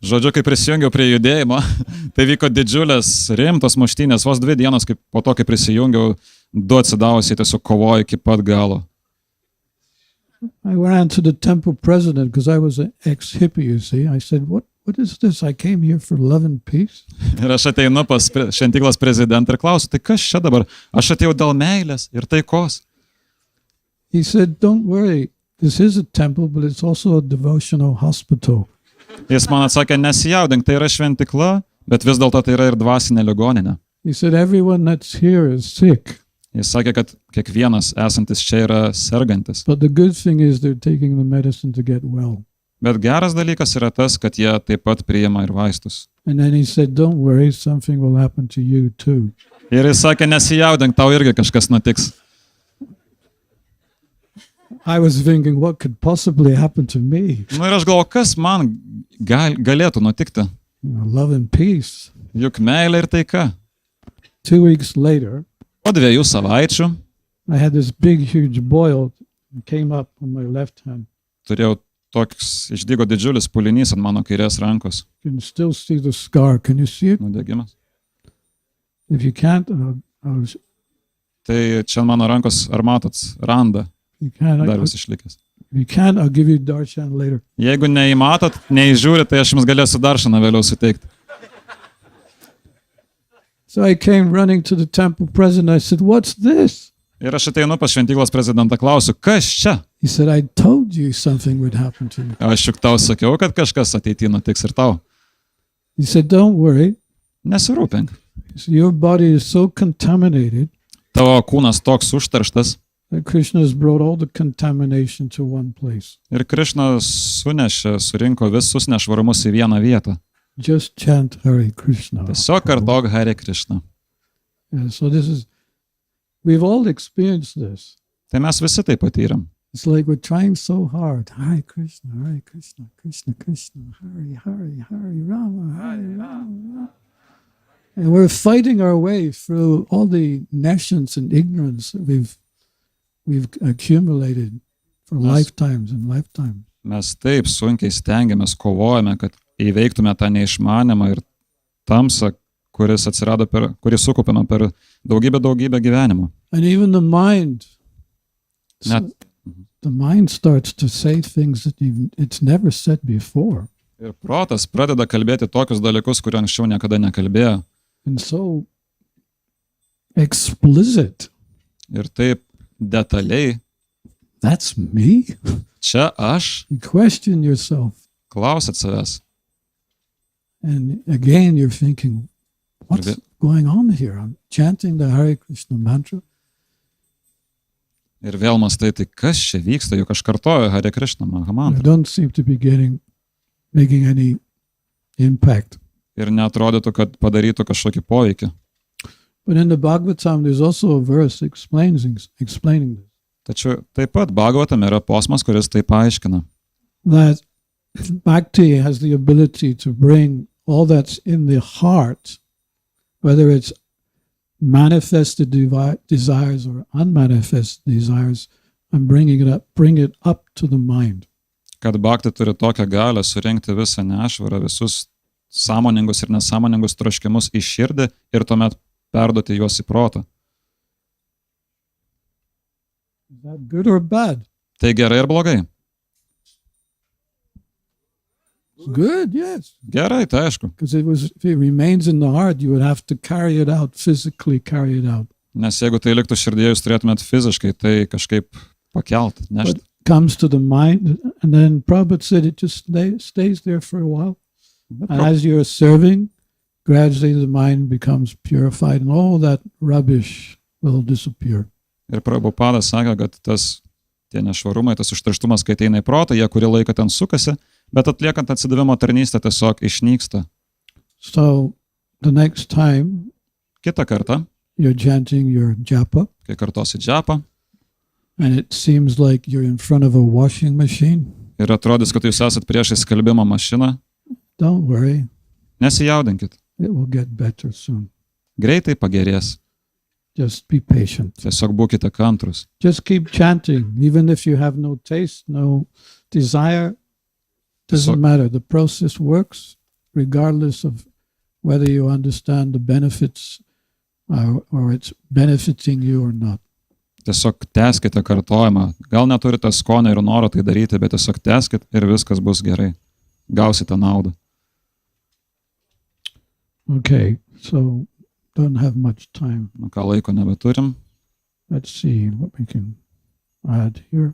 Žodžiu, kai prisijungiau prie judėjimo, tai vyko didžiulės rimtos muštynės, vos 2 dienos po to, kai prisijungiau, 2 atsidavusiai tiesiog kovojo iki pat galo.
I ran to the temple president because I was an ex-hippie, you see. I said, what is this? I came here for love and peace.
Ir aš ateinu pas šventyklos prezidentą ir klausiu, tai kas čia dabar? Aš atėjau dėl meilės ir taikos.
He said, don't worry. this is a temple, but it's also a devotional hospital.
Jis man atsakė, nesijaudink, tai yra šventikla, bet vis dėlto tai yra ir dvasinė ligoninė.
He said, everyone that's here is sick.
Jis sakė, kad kiekvienas esantis čia yra sergantis.
But the good thing is they're taking the medicine to get well.
Bet geras dalykas yra tas, kad jie taip pat priima ir vaistus.
And then he said, don't worry, something will happen to you too.
Ir jis sakė, nesijaudink, tau irgi kažkas nutiks.
I was thinking, what could possibly happen to me?
Nu ir aš galvoju, kas man galėtų nutikti?
Love and peace.
Juk meilė ir taika.
2 weeks later,
Po 2 savaičių
I had this big, huge boil that came up on my left hand.
turėjau toks išdygo didžiulis pulinys ant mano kairės rankos.
You can still see the scar. Can you see it?
Nudegimas.
If you can't,
Tai čia mano rankos, ar matot, randa, dar vis išlikęs.
if you can't, I'll give you darshan later.
Jeigu neįmatot, neįžiūrit, tai aš jums galėsiu darshaną vėliau suteikti.
So I came running to the temple president. I said, what's this?
Ir aš ateinu pas šventyklos prezidentą, klausiu, kas čia?
He said, I told you something would happen to you.
Aš juk tau sakiau, kad kažkas ateityje nutiks ir tau.
He said, don't worry.
Nesirūpink.
He said, your body is so contaminated
Tavo kūnas toks užterštas
that Krishna has brought all the contamination to one place.
ir Krišna surinko visus nešvarumus į vieną vietą.
Just chant Hare Krishna.
Tiesiog kartok Hare Krishna.
Yeah, so we've all experienced this.
Tai mes visi tai patyrėm.
It's like we're trying so hard. Hare Krishna, Krishna Krishna, Hare Hare, Hare Rama, Hare Rama. And we're fighting our way through all the nescience and ignorance that we've accumulated for lifetimes and lifetimes.
Mes taip sunkiai stengiamės, kovojame, kad įveiktume tą neišmanymą ir tamsą, kurį sukaupėme per daugybę gyvenimų.
And even the mind,
Net
the mind starts to say things that it's never said before.
ir protas pradeda kalbėti tokius dalykus, kurių anksčiau niekada nekalbėjo.
And so explicit.
Ir taip detaliai,
That's me?
čia aš,
You question yourself.
klausėt savęs.
And again, you're thinking, what's going on here? I'm chanting the Hare Krishna mantra.
Ir vėl mąstai, tai kas čia vyksta, juk aš kartoju Hare Krishna
I
mantrą.
don't seem to be making any impact.
Ir neatrodytų, kad padarytų kažkokį poveikį.
But in the Bhagavatam, there's also a verse explaining this.
Tačiau taip pat Bhagavatam yra posmas, kuris tai paaiškina.
That bhakti has the ability to bring all that's in the heart, whether it's manifested desires or unmanifested desires, and bring it up to the mind.
Kad bhakti turi tokią galią surinkti visą nešvarą, visus sąmoningus ir nesąmoningus troškimus į širdį ir tuomet perduoti juos į protą.
Is that good or bad?
Tai gerai ir blogai?
It's good, yes.
Gerai, tai aišku.
Because if it remains in the heart, you would have to carry it out, physically carry it out.
Nes jeigu tai liktų širdyje, jūs turėtumėt fiziškai tai kažkaip pakelt, nešti.
But comes to the mind, and then Prabhupada said it just stays there for a while. And as you're serving, gradually the mind becomes purified and all that rubbish will disappear.
Ir Prabhupada sakė, kad tie nešvarumai, tas užterštumas, kai ateina į protą, jie kurį laiką ten sukasi, bet atliekant atsidavimo tarnystę tiesiog išnyksta.
So the next time
Kitą kartą,
you're chanting your japa,
kai kartosi džapą,
and it seems like you're in front of a washing machine,
ir atrodys, kad jūs esat priešais skalbimo mašiną,
don't worry,
nesijaudinkit.
it will get better soon.
Greitai pagerės.
Just be patient.
Tiesiog būkite kantrus.
Just keep chanting, even if you have no taste, no desire, doesn't matter. The process works regardless of whether you understand the benefits or it's benefiting you or not.
Tiesiog tęskite kartojimą. Gal neturite skonio ir noro tai daryti, bet tiesiog tęskite ir viskas bus gerai. Gausite naudą.
Okay, so don't have much time.
Nu ką, laiko nebeturim.
Let's see what we can add here.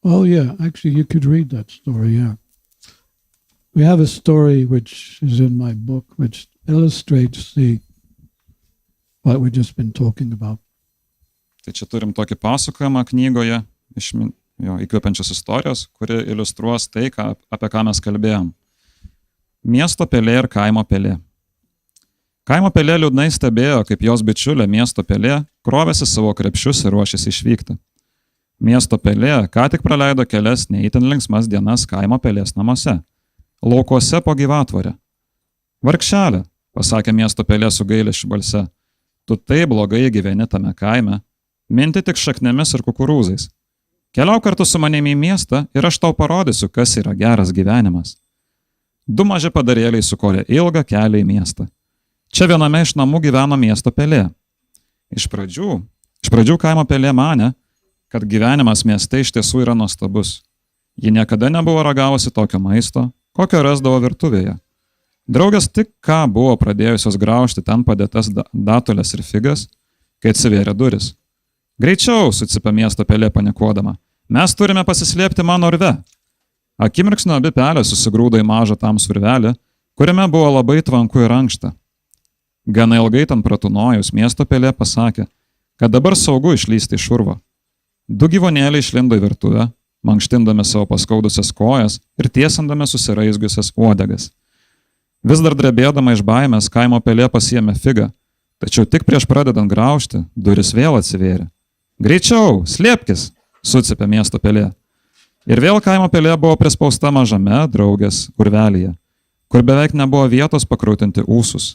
Oh, yeah. Actually, you could read that story, yeah. We have a story which is in my book, which illustrates what we've just been talking about.
Tai čia turim tokį pasakojimą knygoje iš įkvepiančios istorijos, kuri iliustruos tai, apie ką mes kalbėjom. Miesto pelė ir kaimo pelė. Kaimo pelė liūdnai stebėjo, kaip jos bičiulė miesto pelė krovėsi savo krepšius ir ruošėsi išvykti. Miesto pelė ką tik praleido kelias neįtin linksmas dienas kaimo pelės namuose, laukuose po gyvatvorę. Vargšelė, pasakė miesto pelė su gailesčiu balse, tu taip blogai gyveni tame kaime, minti tik šaknėmis ir kukurūzais. Keliauk kartu su manimi į miestą ir aš tau parodysiu, kas yra geras gyvenimas. Du maži padarėliai sukorė ilgą kelią į miestą. Čia viename iš namų gyveno miesto pelė. Iš pradžių kaimo pelė manė, kad gyvenimas mieste iš tiesų yra nuostabus. Ji niekada nebuvo ragavusi tokio maisto, kokio rasdavo virtuvėje. Draugės tik ką buvo pradėjusios graužti ten padėtas datulės ir figas, kai atsivėrė duris. Greičiau, sucipė miesto pelė panikuodama. Mes turime pasislėpti mano urve. Akimirksniu abi pelės susigrūdo į mažą tamsų urvelį, kuriame buvo labai tvanku ir ankšta. Gana ilgai ten pratunojus, miesto pelė pasakė, kad dabar saugu išlysti iš urvo. Du gyvūnėliai išlindo į virtuvę, mankštindami savo paskaudusias kojas ir tiesindami susiraizgiusias uodegas. Vis dar drebėdama iš baimės, kaimo pelė pasiėmė figą, tačiau tik prieš pradedant graužti, duris vėl atsivėrė. Greičiau, slėpkis, sucipė miesto pelė. Ir vėl kaimo pelė buvo prispausta mažame draugės urvelyje, kur beveik nebuvo vietos pakrautinti ūsus.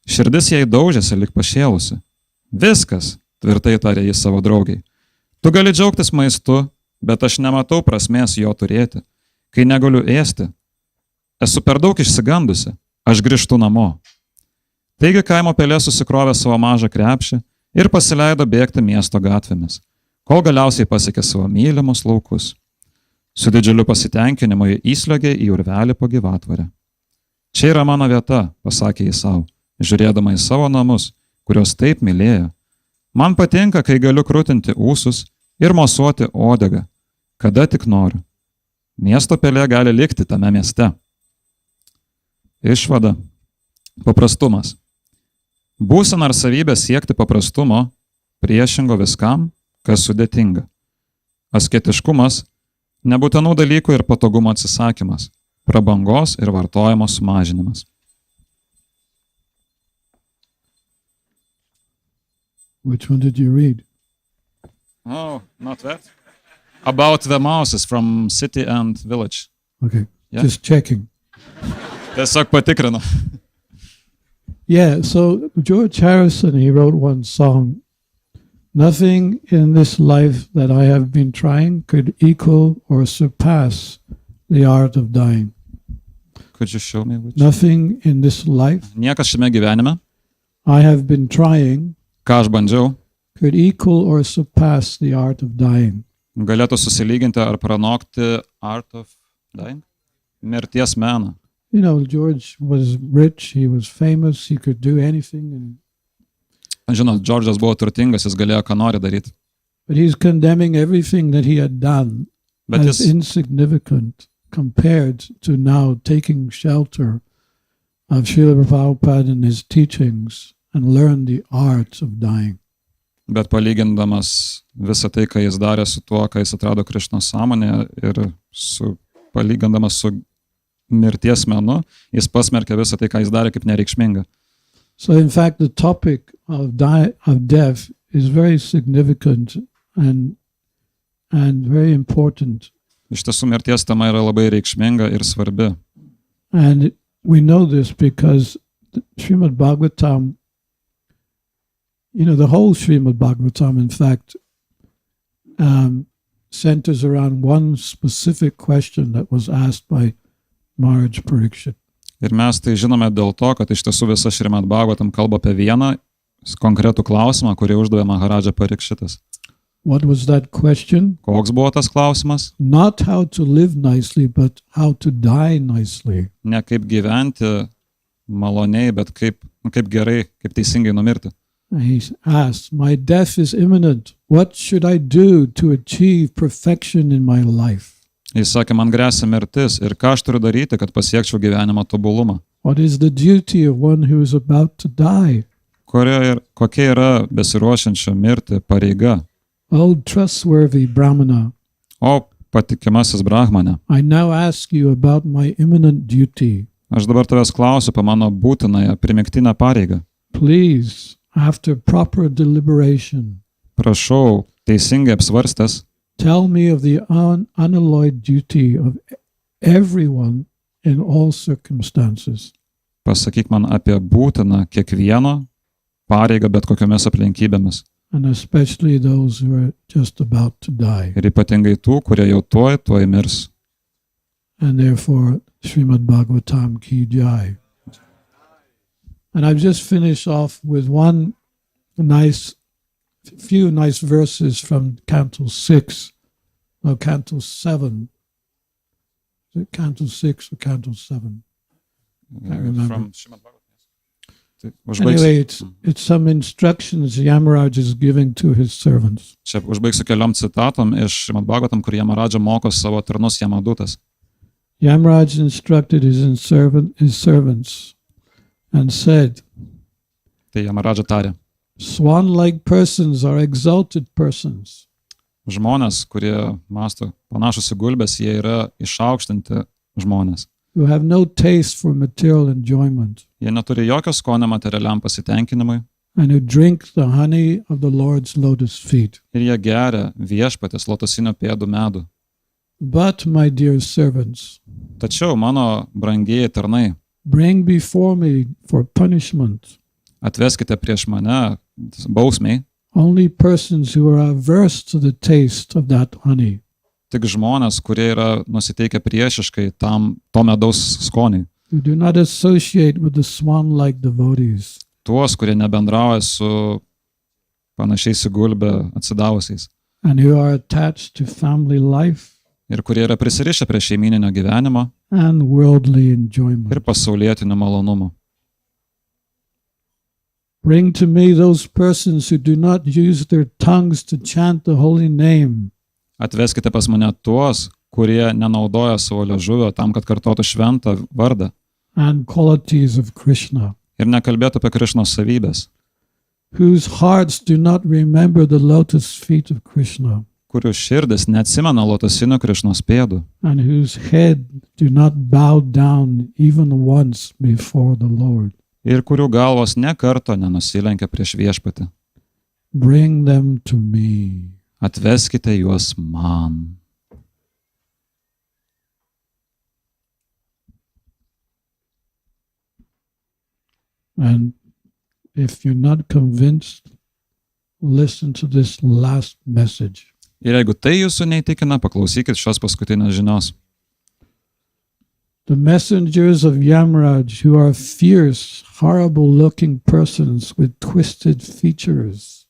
Širdis jai daužėsi lyg pašėlusi. Viskas, tvirtai tarė jis savo draugiai. Tu gali džiaugtis maistu, bet aš nematau prasmės jo turėti, kai negaliu ėsti. Esu per daug išsigandusi, aš grįžtu namo. Taigi kaimo pelė susikrovė savo mažą krepšį ir pasileido bėgti miesto gatvėmis, kol galiausiai pasiekė savo mylimus laukus. Su didžiuliu pasitenkinimu jį įsliogė į urvelį po gyvatvorę. Čia yra mano vieta, pasakė jis savo, žiūrėdama į savo namus, kuriuos taip mylėjo. Man patinka, kai galiu krutinti ūsus ir mosuoti uodegą, kada tik noriu. Miesto pelė gali likti tame mieste. Išvada. Paprastumas. Būsena ar savybė siekti paprastumo, priešingo viskam, kas sudėtinga. Asketiškumas, nebūtinų dalykų ir patogumo atsisakymas, prabangos ir vartojimo sumažinimas.
Which one did you read?
Oh, not that. About the mouses from city and village.
Okay,
Yeah.
just checking.
Tiesiog patikrinu.
Yeah, so George Harrison, he wrote one song. Nothing in this life that I have been trying could equal or surpass the art of dying.
Could you show me which?
Nothing in this life
Niekas šiame gyvenime,
I have been trying
ką aš bandžiau,
could equal or surpass the art of dying.
galėtų susilyginti ar pranokti art of dying? Mirties meną.
You know, George was rich, he was famous, he could do anything,
Žinot, Džordžas buvo turtingas, jis galėjo ką nori daryti.
but he's condemning everything that he had done
Bet
as
jis,
insignificant compared to now taking shelter of Srila Prabhupada and his teachings and learn the art of dying.
bet palygindamas visą tai, ką jis darė su tuo, ką jis atrado Krišnos sąmonėje ir palygindamas su mirties menu, jis pasmerkė visą tai, ką jis darė, kaip nereikšminga.
So in fact, the topic of death is very significant and very important.
Iš tiesų, mirties tema yra labai reikšminga ir svarbi.
And we know this because Srimad Bhagavatam, you know, the whole Srimad Bhagavatam, in fact, centers around one specific question that was asked by Maharaj Parikshit.
Ir mes tai žinome dėl to, kad iš tiesų visa Srimad Bhagavatam kalba apie vieną konkretų klausimą, kurį uždavė Maharaja Parikshitas.
What was that question?
Koks buvo tas klausimas?
Not how to live nicely, but how to die nicely.
Ne kaip gyventi maloniai, bet kaip gerai, kaip teisingai numirti.
He asked, my death is imminent. What should I do to achieve perfection in my life?
Jis sakė, man grėsia mirtis ir ką aš turiu daryti, kad pasiekčiau gyvenimo tobulumą.
What is the duty of one who is about to die?
Kokia yra besiruošiančio mirti pareiga?
O trustworthy Brahmana,
O patikimasis Brahmane,
I now ask you about my imminent duty.
aš dabar tavęs klausiu apie mano būtinąją primygtinę pareigą.
Please, after proper deliberation,
Prašau, teisingai apsvarstęs,
tell me of the unalloyed duty of everyone in all circumstances.
pasakyk man apie būtiną kiekvieno pareigą bet kokiomis aplinkybėmis.
And especially those who are just about to die.
Ir ypatingai tų, kurie jau tuoj mirs.
And therefore, Srimad Bhagavatam ki jai. And I've just finished off with few nice verses from Canto 6, or Canto 7. Is it Canto 6 or Canto 7? Can't remember. Anyway, it's some instructions Yamaraj is giving to his servants.
Čia užbaigsiu keliom citatom iš Srimad Bhagavatam, kur Yamarajā moko savo tarnus Yamadutas.
Yamaraj instructed his servants and said,
Tai Yamarajā tarė,
swan-like persons are exalted persons.
žmonės, kurie mąsto panašus į gulbės, jie yra išaukštinti žmonės.
Who have no taste for material enjoyment,
Jie neturi jokio skonio materialiam pasitenkinimui
and who drink the honey of the Lord's lotus feet.
ir jie geria viešpatės lotusinių pėdų medų.
But, my dear servants,
Tačiau mano brangieji tarnai,
bring before me for punishment
atveskite prieš mane bausmiai
only persons who are averse to the taste of that honey,
tik žmonės, kurie yra nusiteikę priešiškai to medaus skoniai.
who do not associate with the swan-like devotees,
Tuos, kurie nebendrauja su panašiais į gulbę atsidavusiais
and who are attached to family life
ir kurie yra prisirišę prie šeimininio gyvenimo
and worldly enjoyment.
ir pasaulietinių malonumų.
Bring to me those persons who do not use their tongues to chant the holy name,
Atveskite pas mane tuos, kurie nenaudoja savo liežuvio tam, kad kartotų šventą vardą
and qualities of Krishna,
ir nekalbėtų apie Krišnos savybės,
whose hearts do not remember the lotus feet of Krishna,
kurių širdis neatsimena lotusinių Krišnos pėdų
and whose head do not bow down even once before the Lord.
ir kurių galvos ne karto nenusilenkia prieš viešpatį.
Bring them to me.
Atveskite juos man.
And if you're not convinced, listen to this last message.
Ir jeigu tai jūsų neįtikina, paklausykit šios paskutinės žinios.
The messengers of Yamaraj, who are fierce, horrible-looking persons with twisted features,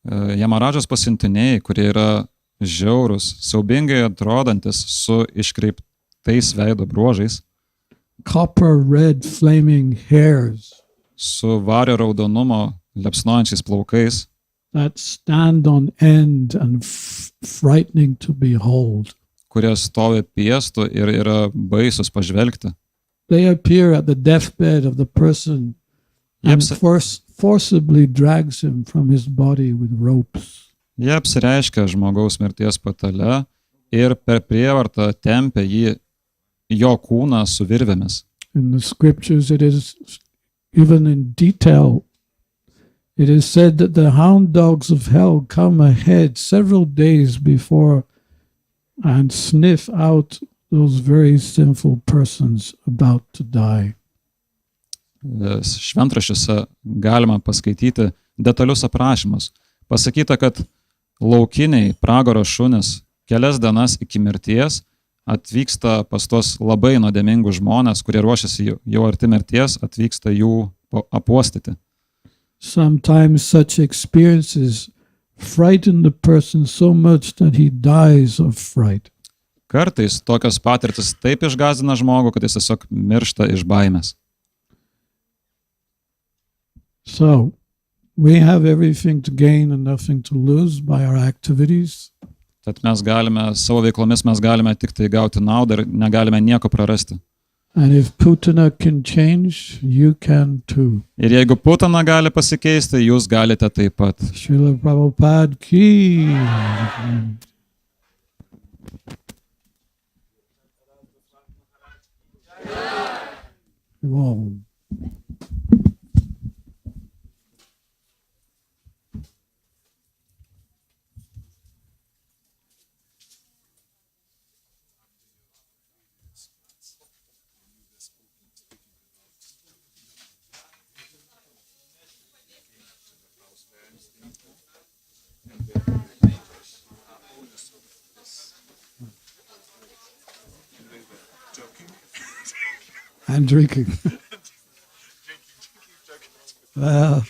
Yamaradžos pasiuntiniai, kurie yra žiaurūs, siaubingai atrodantis su iškreiptais veido bruožais,
copper red flaming hairs
su vario raudonumo liepsnojančiais plaukais,
that stand on end and frightening to behold.
kurie stovi piestų ir yra baisus pažvelgti.
They appear at the deathbed of the person and forcibly drags him from his body with ropes.
Jie apsireiškia žmogaus mirties patale ir per prievartą tempia jį jo kūną su virvėmis.
In the scriptures it is even in detail. It is said that the hound dogs of hell come ahead several days before and sniff out those very sinful persons about to die.
Šventraščiuose galima paskaityti detalius aprašymus. Pasakyta, kad laukiniai pragaro šunys kelias dienas iki mirties atvyksta pas tos labai nuodėmingus žmonės, kurie ruošiasi jau arti mirties, atvyksta jų apuostyti.
Sometimes such experiences frighten the person so much that he dies of fright.
Kartais tokios patirtis taip išgąsdina žmogų, kad jis tiesiog miršta iš baimės.
So, We have everything to gain and nothing to lose by our activities.
Tad mes galime, savo veiklomis mes galime tik tai gauti naudą ir negalime nieko prarasti.
And if Putana can change, you can too.
Ir jeigu Putana gali pasikeisti, jūs galite taip pat.
Srila Prabhupada ki. Whoa. I'm drinking. Well,